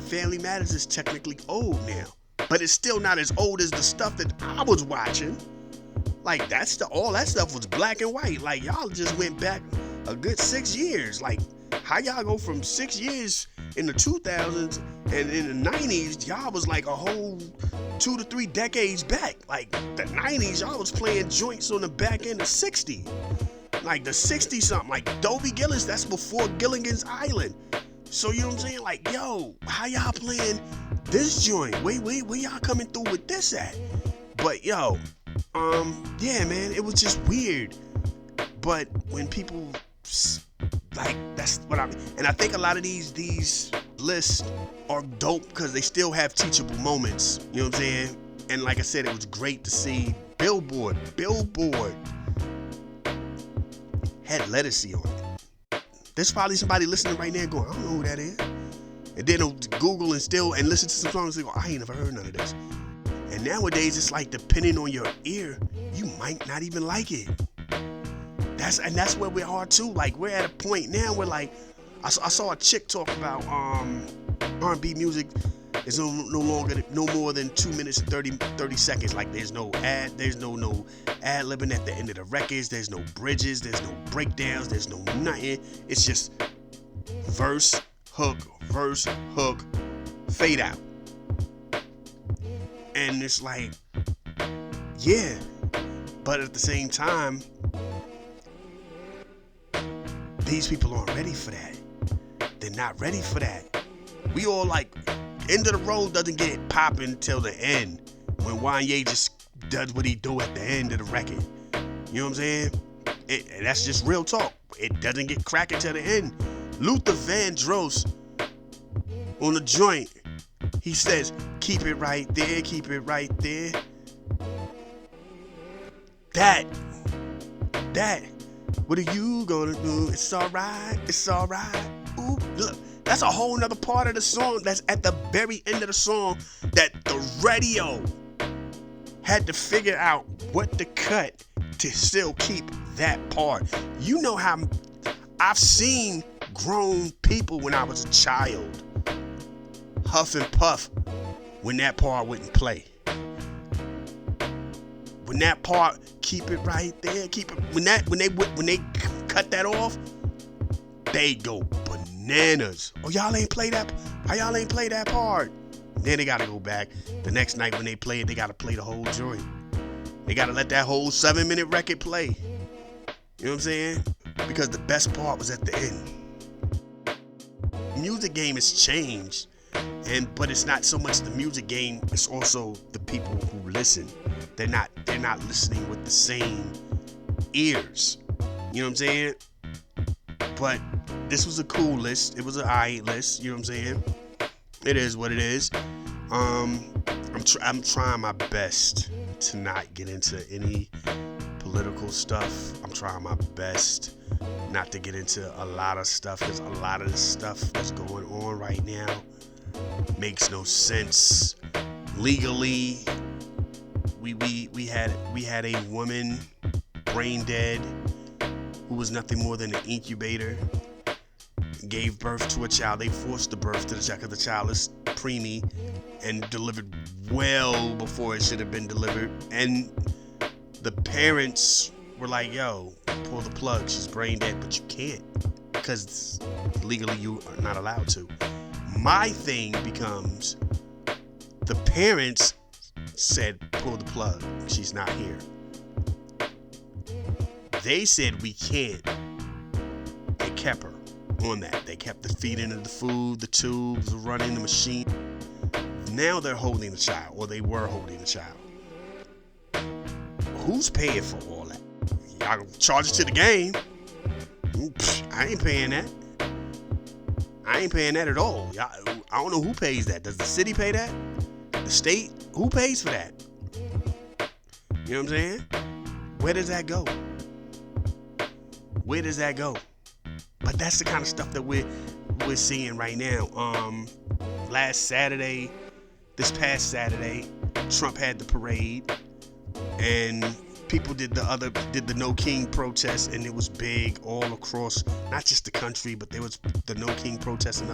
Family Matters is technically old now, but it's still not as old as the stuff that I was watching. Like all that stuff was black and white. Like y'all just went back a good 6 years. Like, how y'all go from 6 years in the 2000s and in the 90s, y'all was like a whole 2 to 3 decades back. Like, the 90s, y'all was playing joints on the back end of 60. Like, the 60 something, like Dobie Gillis, that's before Gilligan's Island. So, you know what I'm saying? Like, yo, how y'all playing this joint? Where y'all coming through with this at? But, yo, yeah, man, it was just weird. But when people, like, that's what I mean. And I think a lot of these lists are dope because they still have teachable moments. You know what I'm saying? And like I said, it was great to see Billboard had Lettucey on it. There's probably somebody listening right now going, I don't know who that is. And then they'll Google and listen to some songs and go, I ain't never heard none of this. And nowadays, it's like, depending on your ear, you might not even like it. That's where we are too. Like, we're at a point now where, like, I saw a chick talk about R&B music is no more than 2 minutes and 30 seconds. Like, there's no ad libbing at the end of the records. There's no bridges. There's no breakdowns. There's no nothing. It's just verse, hook, fade out. And it's like, yeah, but at the same time, these people aren't ready for that. They're not ready for that. We all like, end of the road doesn't get popping till the end, when Wanye just does what he do at the end of the record. You know what I'm saying? And that's just real talk. It doesn't get cracking till the end. Luther Vandross on the joint, he says, keep it right there, keep it right there. That, what are you gonna do? It's alright. Ooh, look, that's a whole nother part of the song that's at the very end of the song that the radio had to figure out what to cut to still keep that part. You know how I've seen grown people when I was a child huff and puff when that part wouldn't play. When that part, keep it right there, keep it. When they cut that off, they go bananas. Oh, y'all ain't play that. Why y'all ain't play that part? Then they gotta go back the next night when they play it. They gotta play the whole joint. They gotta let that whole 7-minute record play. You know what I'm saying? Because the best part was at the end. Music game has changed, but it's not so much the music game. It's also the people who listen. They're not listening with the same ears. You know what I'm saying? But this was a cool list. It was an alright list. You know what I'm saying? It is what it is. I'm trying my best to not get into any political stuff. I'm trying my best not to get into a lot of stuff, because a lot of the stuff that's going on right now makes no sense. Legally, we had a woman brain dead who was nothing more than an incubator, gave birth to a child. They forced the birth to the child because the child is preemie and delivered well before it should have been delivered. And the parents were like, yo, pull the plug, she's brain dead. But you can't, because legally you are not allowed to. My thing becomes, the parents said, pull the plug, she's not here. They said we can't. They kept her on that. They kept the feeding of the food, the tubes, running the machine. Now they're holding the child, or they were holding the child. Who's paying for all that? Y'all charge it to the game. I ain't paying that. I ain't paying that at all. I don't know who pays that. Does the city pay that? The state? Who pays for that? You know what I'm saying? Where does that go? Where does that go? But that's the kind of stuff that we're seeing right now. This past Saturday, Trump had the parade, and people did the No King protest, and it was big all across, not just the country, but there was the No King protest in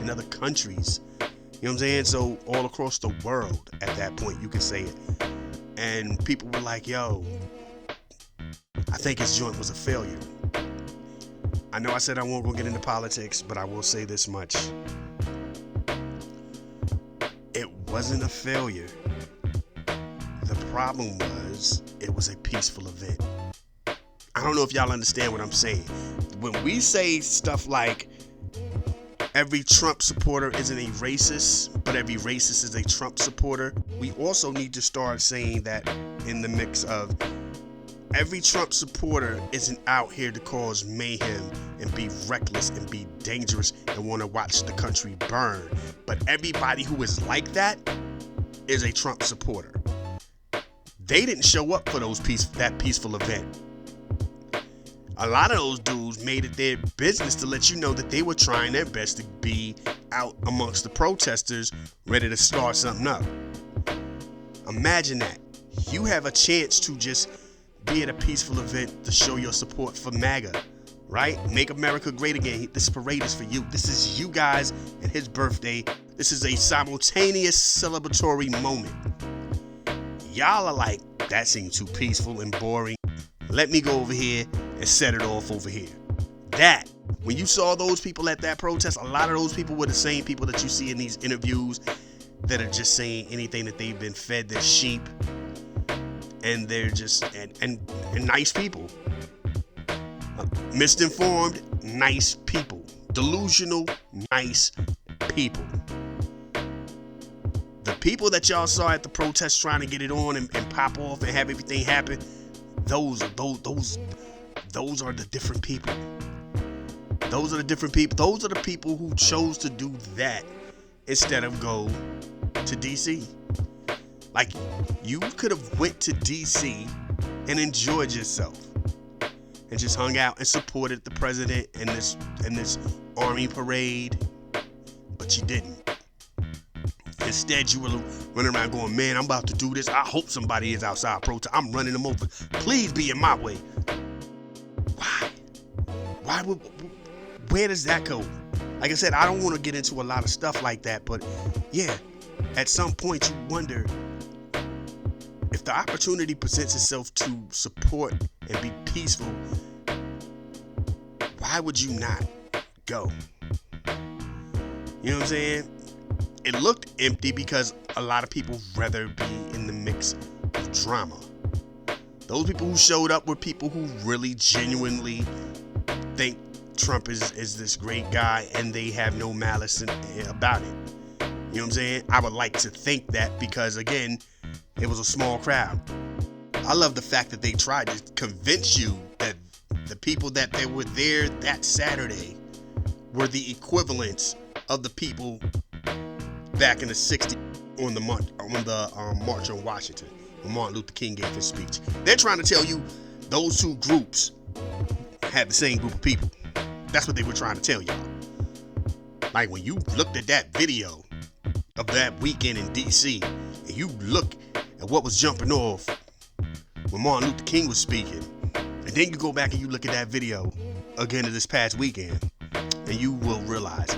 other countries. You know what I'm saying? So all across the world at that point, you could say it. And people were like, yo, I think his joint was a failure. I know I said I won't go get into politics, but I will say this much. It wasn't a failure. The problem was it was a peaceful event. I don't know if y'all understand what I'm saying. When we say stuff like every Trump supporter isn't a racist, but every racist is a Trump supporter, we also need to start saying that in the mix of every Trump supporter isn't out here to cause mayhem and be reckless and be dangerous and want to watch the country burn. But everybody who is like that is a Trump supporter. They didn't show up for that peaceful event. A lot of those dudes made it their business to let you know that they were trying their best to be out amongst the protesters, ready to start something up. Imagine that. You have a chance to just be at a peaceful event to show your support for MAGA, right? Make America great again. This parade is for you. This is you guys and his birthday. This is a simultaneous celebratory moment. Y'all are like, that seems too peaceful and boring. Let me go over here and set it off over here. That, when you saw those people at that protest, a lot of those people were the same people that you see in these interviews that are just saying anything that they've been fed. They're sheep, and they're just and nice people. Misinformed, nice people. Delusional, nice people. The people that y'all saw at the protest trying to get it on and pop off and have everything happen, those are the different people. Those are the different people. Those are the people who chose to do that instead of go to DC. Like, you could have went to DC and enjoyed yourself and just hung out and supported the president and this army parade, but you didn't. Instead, you were running around going, man, I'm about to do this. I hope somebody is outside protest. I'm running them over. Please be in my way. Why would, where does that go? Like I said, I don't want to get into a lot of stuff like that, but yeah, at some point you wonder if the opportunity presents itself to support and be peaceful, why would you not go? You know what I'm saying? It looked empty because a lot of people rather be in the mix of drama. Those people who showed up were people who really genuinely think Trump is this great guy and they have no malice about it. You know what I'm saying? I would like to think that because, again, it was a small crowd. I love the fact that they tried to convince you that the people that they were there that Saturday were the equivalents of the people back in the 60s on the March on Washington, when Martin Luther King gave his speech. They're trying to tell you those two groups had the same group of people. That's what they were trying to tell y'all. Like, when you looked at that video of that weekend in DC, and you look at what was jumping off when Martin Luther King was speaking, and then you go back and you look at that video again of this past weekend, and you will realize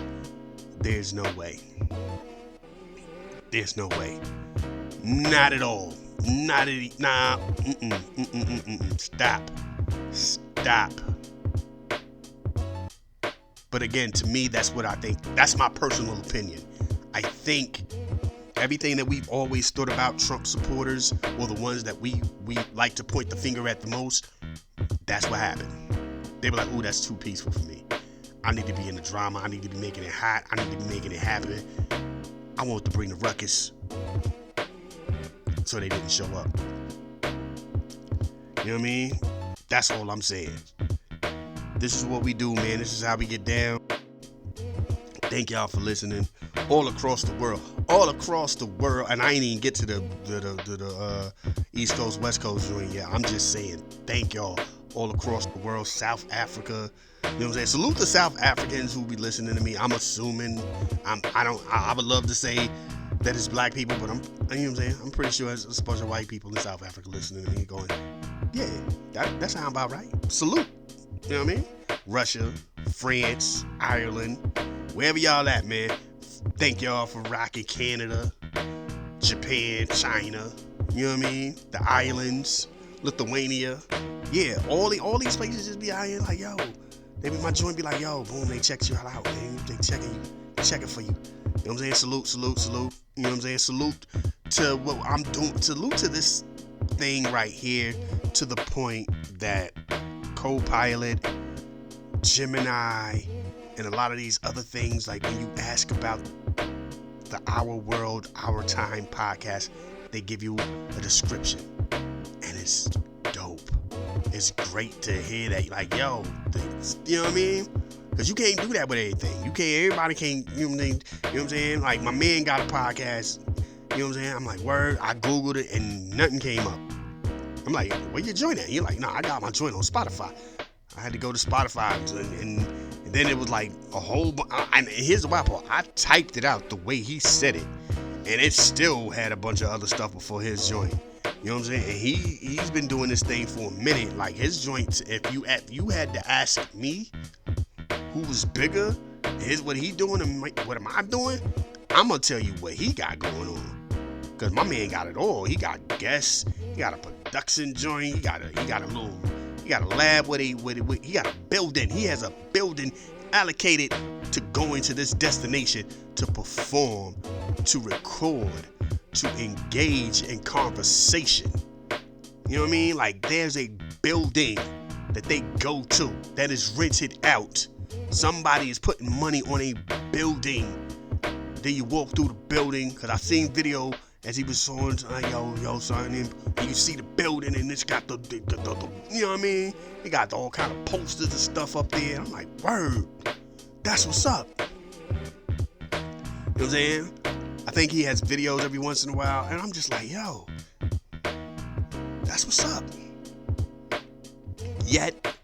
there's no way. There's no way. Not at all. Nah. Stop. But again, to me, that's what I think. That's my personal opinion. I think everything that we've always thought about Trump supporters, or the ones that we like to point the finger at the most, that's what happened. They were like, ooh, that's too peaceful for me. I need to be in the drama. I need to be making it hot. I need to be making it happen. I want to bring the ruckus. So they didn't show up. You know what I mean? That's all I'm saying. This is what we do, man. This is how we get down. Thank y'all for listening. All across the world. And I ain't even get to the East Coast, West Coast joint yet. I'm just saying, thank y'all all across the world. South Africa. You know what I'm saying? Salute the South Africans who be listening to me. I'm assuming. I would love to say that it's black people, but you know what I'm saying? I'm pretty sure there's a bunch of white people in South Africa listening to me going, yeah, that sound about right. Salute. You know what I mean? Russia, France, Ireland, wherever y'all at, man. Thank y'all for rocking Canada, Japan, China. You know what I mean? The islands, Lithuania. Yeah, all these places just be out here like, yo, My joint be like, yo, boom, they check you out, man. They checking for you. You know what I'm saying? Salute. You know what I'm saying? Salute to what I'm doing. Salute to this thing right here, to the point that Copilot, Gemini, and a lot of these other things, like when you ask about the Our World, Our Time podcast, they give you a description, and it's dope. It's great to hear that, like, yo, you know what I mean? Because you can't do that with everything. Everybody can't, you know what I'm saying? Like, my man got a podcast, you know what I'm saying? I'm like, word, I Googled it, and nothing came up. I'm like, where your joint at? You're like, nah, I got my joint on Spotify. I had to go to Spotify, and then it was like a whole and here's the wild part. I typed it out the way he said it, and it still had a bunch of other stuff before his joint. You know what I'm saying? And he's been doing this thing for a minute. Like, his joints, if you had to ask me who was bigger, here's what he doing and what am I doing, I'm gonna tell you what he got going on. Cause my man got it all. He got guests, he got a production joint, he got a lab he got a building. He has a building allocated to going to this destination to perform, to record, to engage in conversation. You know what I mean? Like, there's a building that they go to that is rented out. Somebody is putting money on a building. Then you walk through the building, because I've seen video as he was showing, yo, son, and you see the building, and it's got the you know what I mean? He got all kind of posters and stuff up there. I'm like, word, that's what's up. You know what I'm saying? I think he has videos every once in a while, and I'm just like, yo, that's what's up. Yet,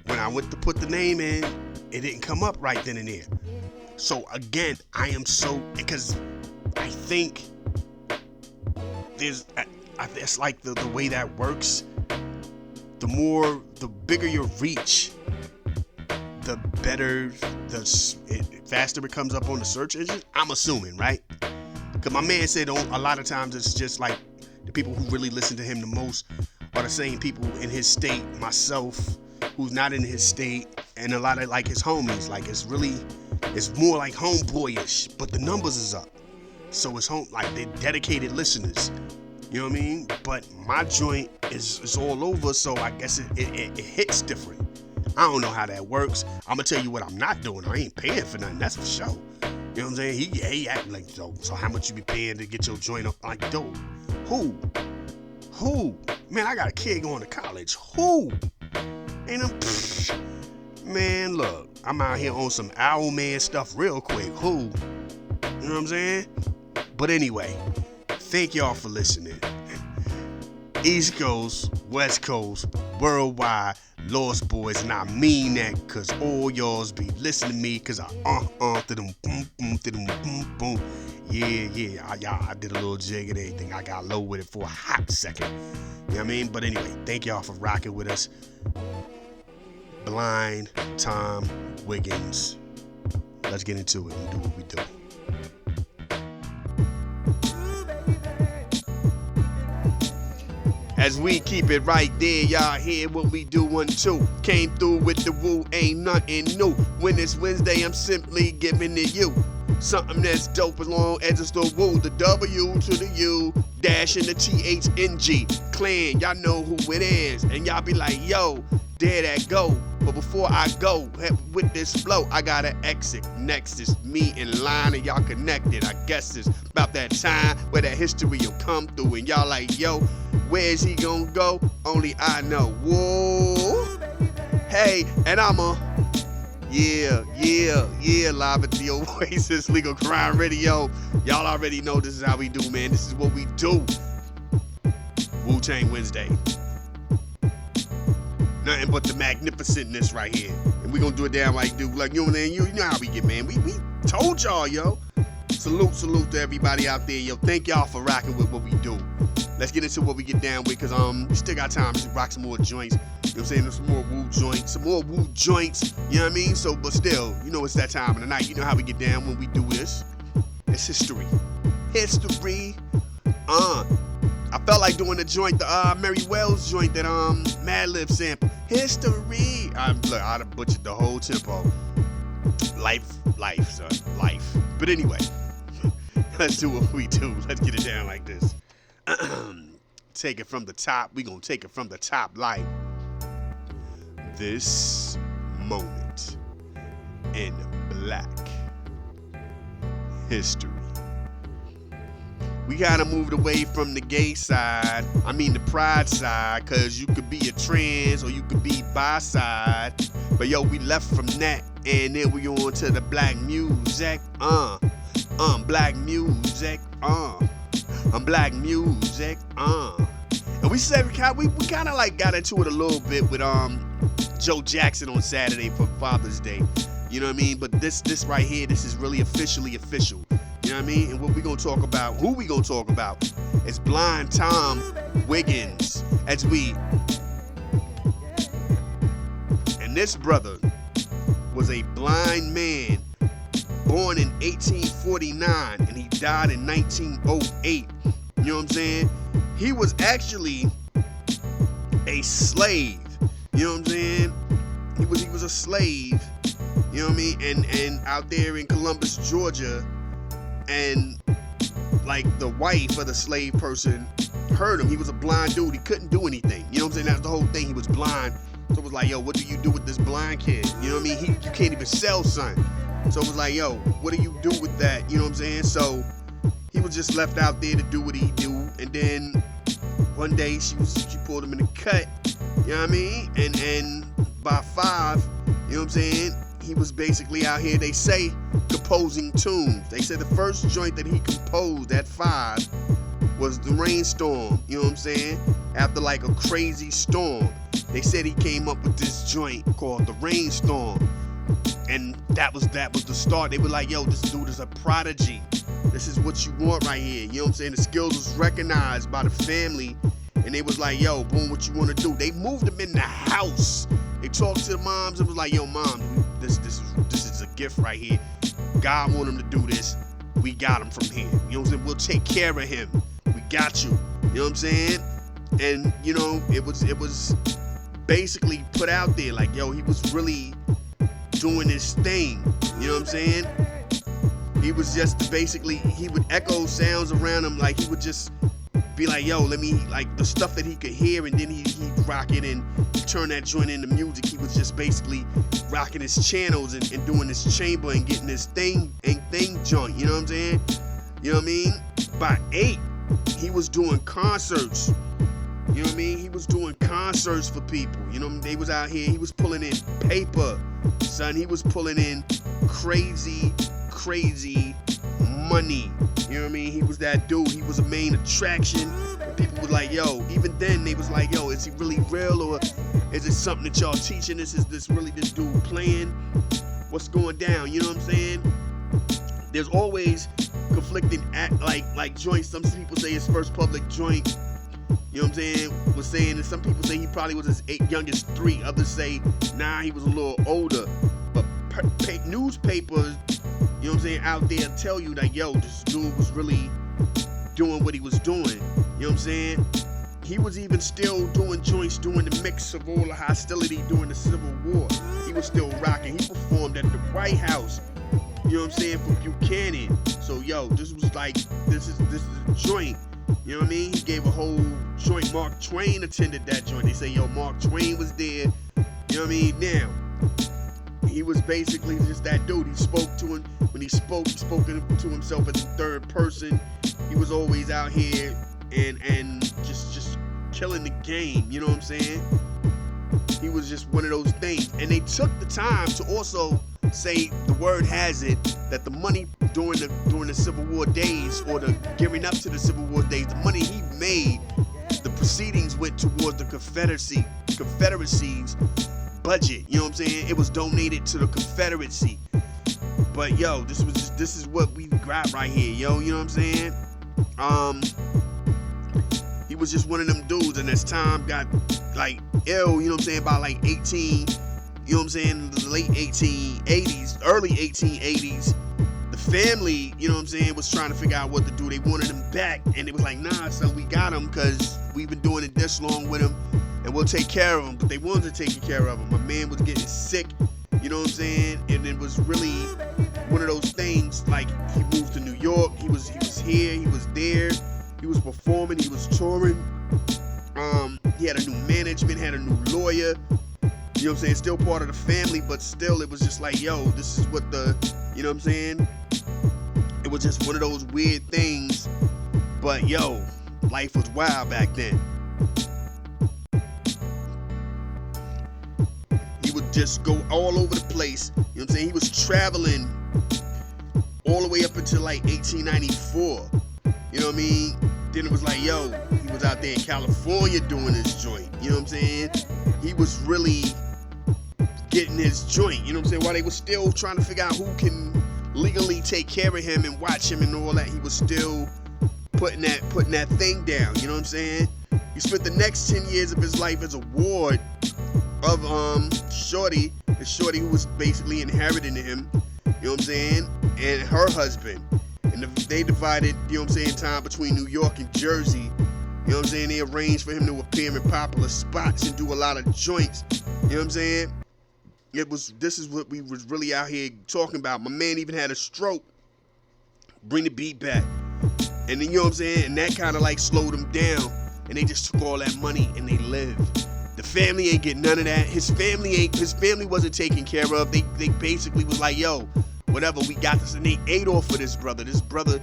when I went to put the name in, it didn't come up right then and there. So again, I am so, because I think it's like the way that works. The bigger your reach, the better, faster it comes up on the search engine. I'm assuming, right? Because my man said a lot of times it's just like the people who really listen to him the most are the same people in his state, myself, who's not in his state, and a lot of like his homies. Like, it's more like homeboyish, but the numbers is up. So it's like they're dedicated listeners. You know what I mean? But my joint is all over, so I guess it hits different. I don't know how that works. I'm gonna tell you what I'm not doing. I ain't paying for nothing. That's for sure. You know what I'm saying? He acting like, so how much you be paying to get your joint up? Like, dude, who? Man, I got a kid going to college. Who? Man, look, I'm out here on some owl man stuff real quick. Who? You know what I'm saying? But anyway, thank y'all for listening. East Coast, West Coast, worldwide, Lost Boys, and I mean that, because all y'alls be listening to me, because I to them, boom, to them, boom, boom. Yeah, I did a little jig and everything. I got low with it for a hot second. You know what I mean? But anyway, thank y'all for rocking with us. Blind Tom Wiggins. Let's get into it and do what we do. As we keep it right there, y'all hear what we doing too. Came through with the woo, ain't nothing new. When it's Wednesday, I'm simply giving it you. Something that's dope as long as it's the woo. The W to the U, dash and the THNG. Clan, y'all know who it is. And y'all be like, yo, there that go. But before I go with this flow, I gotta exit. Next is me in line and y'all connected. I guess it's about that time where that history will come through. And y'all like, yo, where's he gonna go? Only I know. Whoa. Hey, and I'm yeah, live at the Oasis Legal Crime Radio. Y'all already know this is how we do, man. This is what we do. Wu-Tang Wednesday. Nothing but the magnificentness right here. And we gonna do it down like dude. Like, you know what I mean? You know how we get, man. We told y'all, yo. Salute to everybody out there, yo. Thank y'all for rocking with what we do. Let's get into what we get down with, because we still got time to rock some more joints. You know what I'm saying? There's some more woo joints. You know what I mean? So, but still, you know it's that time of the night. You know how we get down when we do this. It's history. I felt like doing the joint, the Mary Wells joint that Madlib sampled. History. Look, I'd have butchered the whole tempo. Life, son, life. But anyway, let's do what we do. Let's get it down like this. Take it from the top. We gonna take it from the top like this moment in black history. We gotta move away from the gay side, the pride side, cause you could be a trans or you could be bi side. But yo, we left from that and then we on to the black music. Black music, black music, And we said we kinda like got into it a little bit with Joe Jackson on Saturday for Father's Day. You know what I mean? But this right here, this is really officially official. You know what I mean? And what we gonna talk about, who we gonna talk about, is Blind Tom Wiggins. And this brother was a blind man born in 1849 and he died in 1908. You know what I'm saying? He was actually a slave. You know what I'm saying? He was a slave. You know what I mean? And out there in Columbus, Georgia, and like the wife of the slave person heard him. He was a blind dude. He couldn't do anything. You know what I'm saying? That's the whole thing. He was blind. So it was like, yo, what do you do with this blind kid? You know what I mean? You can't even sell, son. So it was like, yo, what do you do with that? You know what I'm saying? So he was just left out there to do what he do. And then one day she pulled him in the cut. You know what I mean? And by 5, you know what I'm saying? He was basically out here, they say, composing tunes. They said the first joint that he composed at 5 was The Rainstorm. You know what I'm saying? After like a crazy storm. They said he came up with this joint called The Rainstorm. And that was the start. They were like, yo, this dude is a prodigy. This is what you want right here. You know what I'm saying? The skills was recognized by the family. And they was like, yo, boom, what you want to do? They moved him in the house. They talked to the moms and was like, yo, mom, this is a gift right here. God want him to do this. We got him from here. You know what I'm saying? We'll take care of him. We got you. You know what I'm saying? And, you know, it was basically put out there like, yo, he was really doing his thing. You know what I'm saying? He was just basically, he would echo sounds around him. Like, he would just be like, yo, let me, like, the stuff that he could hear, and then he'd rock it and turn that joint into music. He was just basically rocking his channels and doing his chamber and getting his thing joint. You know what I'm saying? You know what I mean? By 8, he was doing concerts. You know what I mean? He was doing concerts for people. You know, they was out here. He was pulling in paper, son. He was pulling in crazy money. You know what I mean? He was that dude. He was a main attraction. And people were like, yo, even then they was like, yo, is he really real, or is it something that y'all teaching? Is this really this dude playing? What's going down? You know what I'm saying? There's always conflicting like joints. Some people say his first public joint, you know what I'm saying, was saying, and some people say he probably was his youngest 3. Others say, nah, he was a little older. But newspapers, you know what I'm saying, out there tell you that, yo, this dude was really doing what he was doing. You know what I'm saying? He was even still doing joints during the mix of all the hostility during the Civil War. He was still rocking. He performed at the White House, you know what I'm saying, for Buchanan. So, yo, this was like, this is a joint. You know what I mean? He gave a whole joint. Mark Twain attended that joint. They say, yo, Mark Twain was there. You know what I mean? Now, he was basically just that dude. He spoke to him. When he spoke to himself as the third person. He was always out here and just killing the game. You know what I'm saying? He was just one of those things. And they took the time to also say, the word has it, that the money during the Civil War days, or the gearing up to the Civil War days, the money he made, the proceedings went towards the Confederacy's budget. You know what I'm saying? It was donated to the Confederacy. But yo, this is what we got right here, yo. You know what I'm saying? He was just one of them dudes, and as time got like ill, you know what I'm saying, by like 18, you know what I'm saying, the late 1880s, early 1880s, the family, you know what I'm saying, was trying to figure out what to do. They wanted him back, and it was like, nah, son, we got him, because we've been doing it this long with him. and we'll take care of him. But they wasn't taking care of him. My man was getting sick, you know what I'm saying? And it was really one of those things, like, he moved to New York, he was here, he was there, he was performing, he was touring. He had a new management, had a new lawyer, you know what I'm saying? Still part of the family, but still it was just like, yo, this is what the, you know what I'm saying? It was just one of those weird things. But yo, life was wild back then. He would just go all over the place, you know what I'm saying? He was traveling all the way up until like 1894, you know what I mean? Then it was like, yo, he was out there in California doing his joint, you know what I'm saying? He was really getting his joint, you know what I'm saying? While they were still trying to figure out who can legally take care of him and watch him and all that, he was still putting that thing down, you know what I'm saying? He spent the next 10 years of his life as a ward of Shorty, the Shorty who was basically inheriting him, you know what I'm saying, and her husband. And they divided, you know what I'm saying, time between New York and Jersey. You know what I'm saying? They arranged for him to appear in popular spots and do a lot of joints. You know what I'm saying? This is what we was really out here talking about. My man even had a stroke. Bring the beat back. And then, you know what I'm saying? And that kind of like slowed him down. And they just took all that money and they lived. The family ain't getting none of that. His family wasn't taken care of. They basically was like, yo, whatever, we got this. And they ate off of this brother. This brother,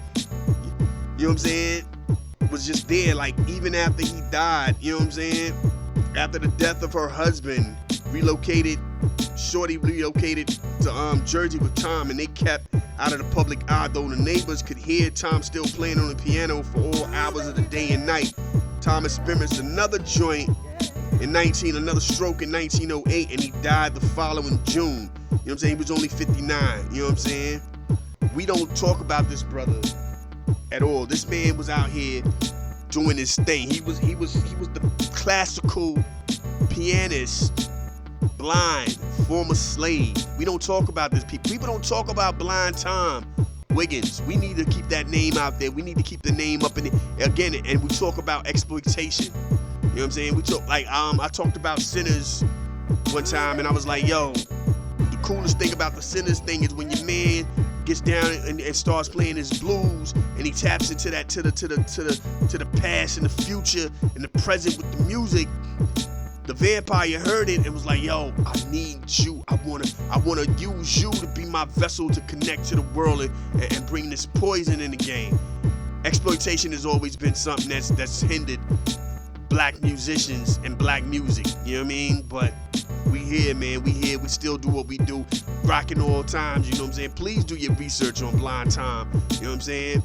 you know what I'm saying, was just there. Like, even after he died, you know what I'm saying? After the death of her husband, Shorty relocated to Jersey with Tom, and they kept out of the public eye, though the neighbors could hear Tom still playing on the piano for all hours of the day and night. Tom experienced another joint another stroke in 1908, and he died the following June. You know what I'm saying? He was only 59. You know what I'm saying? We don't talk about this brother at all. This man was out here doing his thing. He was the classical pianist, blind, former slave. We don't talk about this. People don't talk about Blind Tom Wiggins. We need to keep that name out there. We need to keep the name up in it again. And we talk about exploitation. You know what I'm saying? We talk like I talked about Sinners one time, and I was like, yo, the coolest thing about the Sinners thing is when your man gets down and starts playing his blues, and he taps into that to the past and the future and the present with the music. The vampire heard it and was like, yo, I need you. I wanna use you to be my vessel to connect to the world and bring this poison in the game. Exploitation has always been something that's hindered black musicians and black music, you know what I mean? But we here, man, we still do what we do, rocking all times, you know what I'm saying? Please do your research on Blind Tom, you know what I'm saying?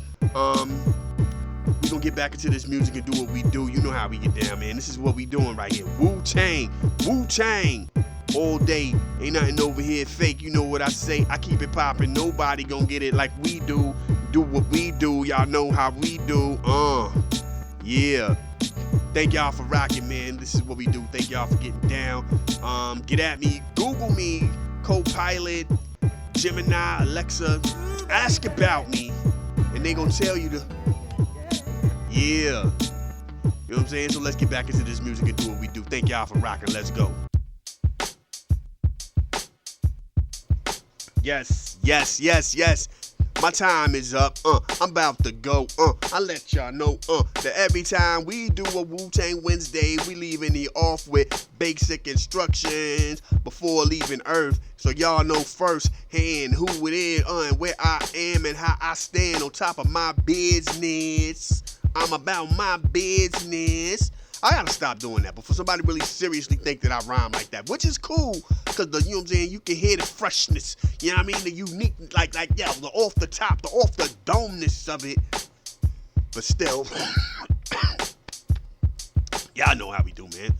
We gonna get back into this music and do what we do. You know how we get down, man. This is what we doing right here. Wu-Tang, all day. Ain't nothing over here fake. You know what I say. I keep it popping. Nobody gonna get it like we do. Do what we do. Y'all know how we do. Yeah. Thank y'all for rocking, man. This is what we do. Thank y'all for getting down. Get at me. Google me. Copilot, Gemini, Alexa. Ask about me. And they gonna tell you to... Yeah. You know what I'm saying? So let's get back into this music and do what we do. Thank y'all for rocking. Let's go. Yes. My time is up. I'm about to go. I let y'all know that every time we do a Wu-Tang Wednesday, we leaving the off with basic instructions before leaving Earth. So y'all know first hand who it is, and where I am and how I stand on top of my business. I'm about my business. I gotta stop doing that before somebody really seriously think that I rhyme like that, which is cool, cause you know what I'm saying, you can hear the freshness, you know what I mean, the unique, like yeah, the off the top, the off the domeness of it, but still, y'all know how we do, man.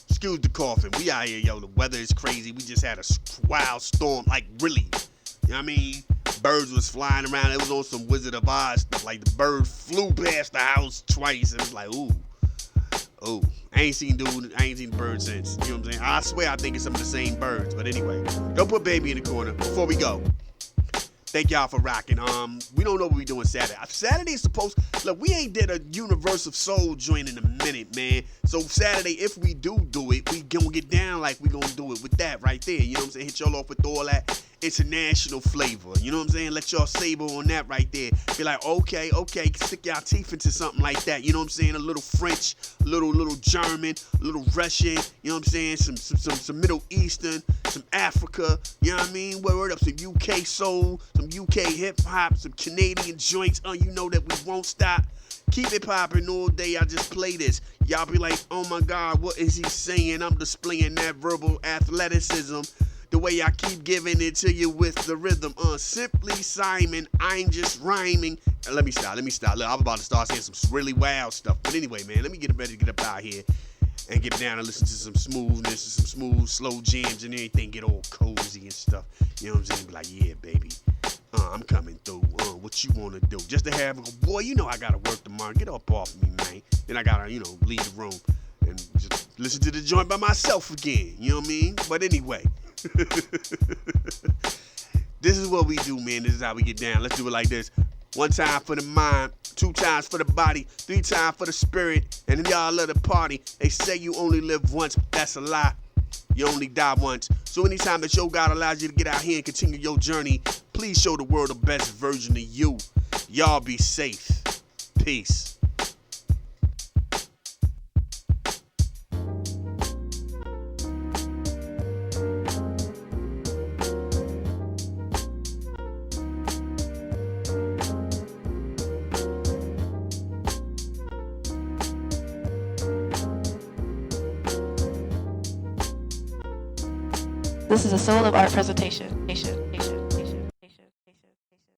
Excuse the coughing, we out here, yo, the weather is crazy, we just had a wild storm, like really, you know what I mean, birds was flying around, it was on some Wizard of Oz stuff, like the bird flew past the house twice, and it was like, ooh. Oh, I ain't seen the bird since. You know what I'm saying? I swear I think it's some of the same birds. But anyway, don't put baby in the corner. Before we go, Thank y'all for rocking. We don't know what we doing Saturday. Saturday's supposed. Look, we ain't did a Universal Soul joint in a minute, man. So Saturday, if we do it, we gonna get down like we gonna do it with that right there. You know what I'm saying? Hit y'all off with all that international flavor. You know what I'm saying? Let y'all savor on that right there. Be like, okay, stick y'all teeth into something like that. You know what I'm saying? A little French, a little German, a little Russian. You know what I'm saying? Some Middle Eastern, some Africa. You know what I mean? Word up, some UK soul, some UK hip hop, some Canadian joints. You know that we won't stop. Keep it popping all day. I just play this. Y'all be like, oh my God, what is he saying? I'm displaying that verbal athleticism. The way I keep giving it to you with the rhythm. Simply Simon, I'm just rhyming. Let me stop. Look, I'm about to start saying some really wild stuff. But anyway, man, let me get ready to get up out here and get down and listen to some smoothness, some smooth, slow jams and everything. Get all cozy and stuff. You know what I'm saying? Be like, yeah, baby. I'm coming through. What you want to do? Just to have a boy, you know I got to work tomorrow. Get up off me, man. Then I got to, leave the room and just listen to the joint by myself again. You know what I mean? But anyway. This is what we do, man. This is how we get down. Let's do it like this. 1 time for the mind, 2 times for the body, 3 times for the spirit, and then y'all love the party. They say you only live once. That's a lie. You only die once. So anytime that your God allows you to get out here and continue your journey, please show the world the best version of you. Y'all be safe. Peace. This is a Soul of Art presentation.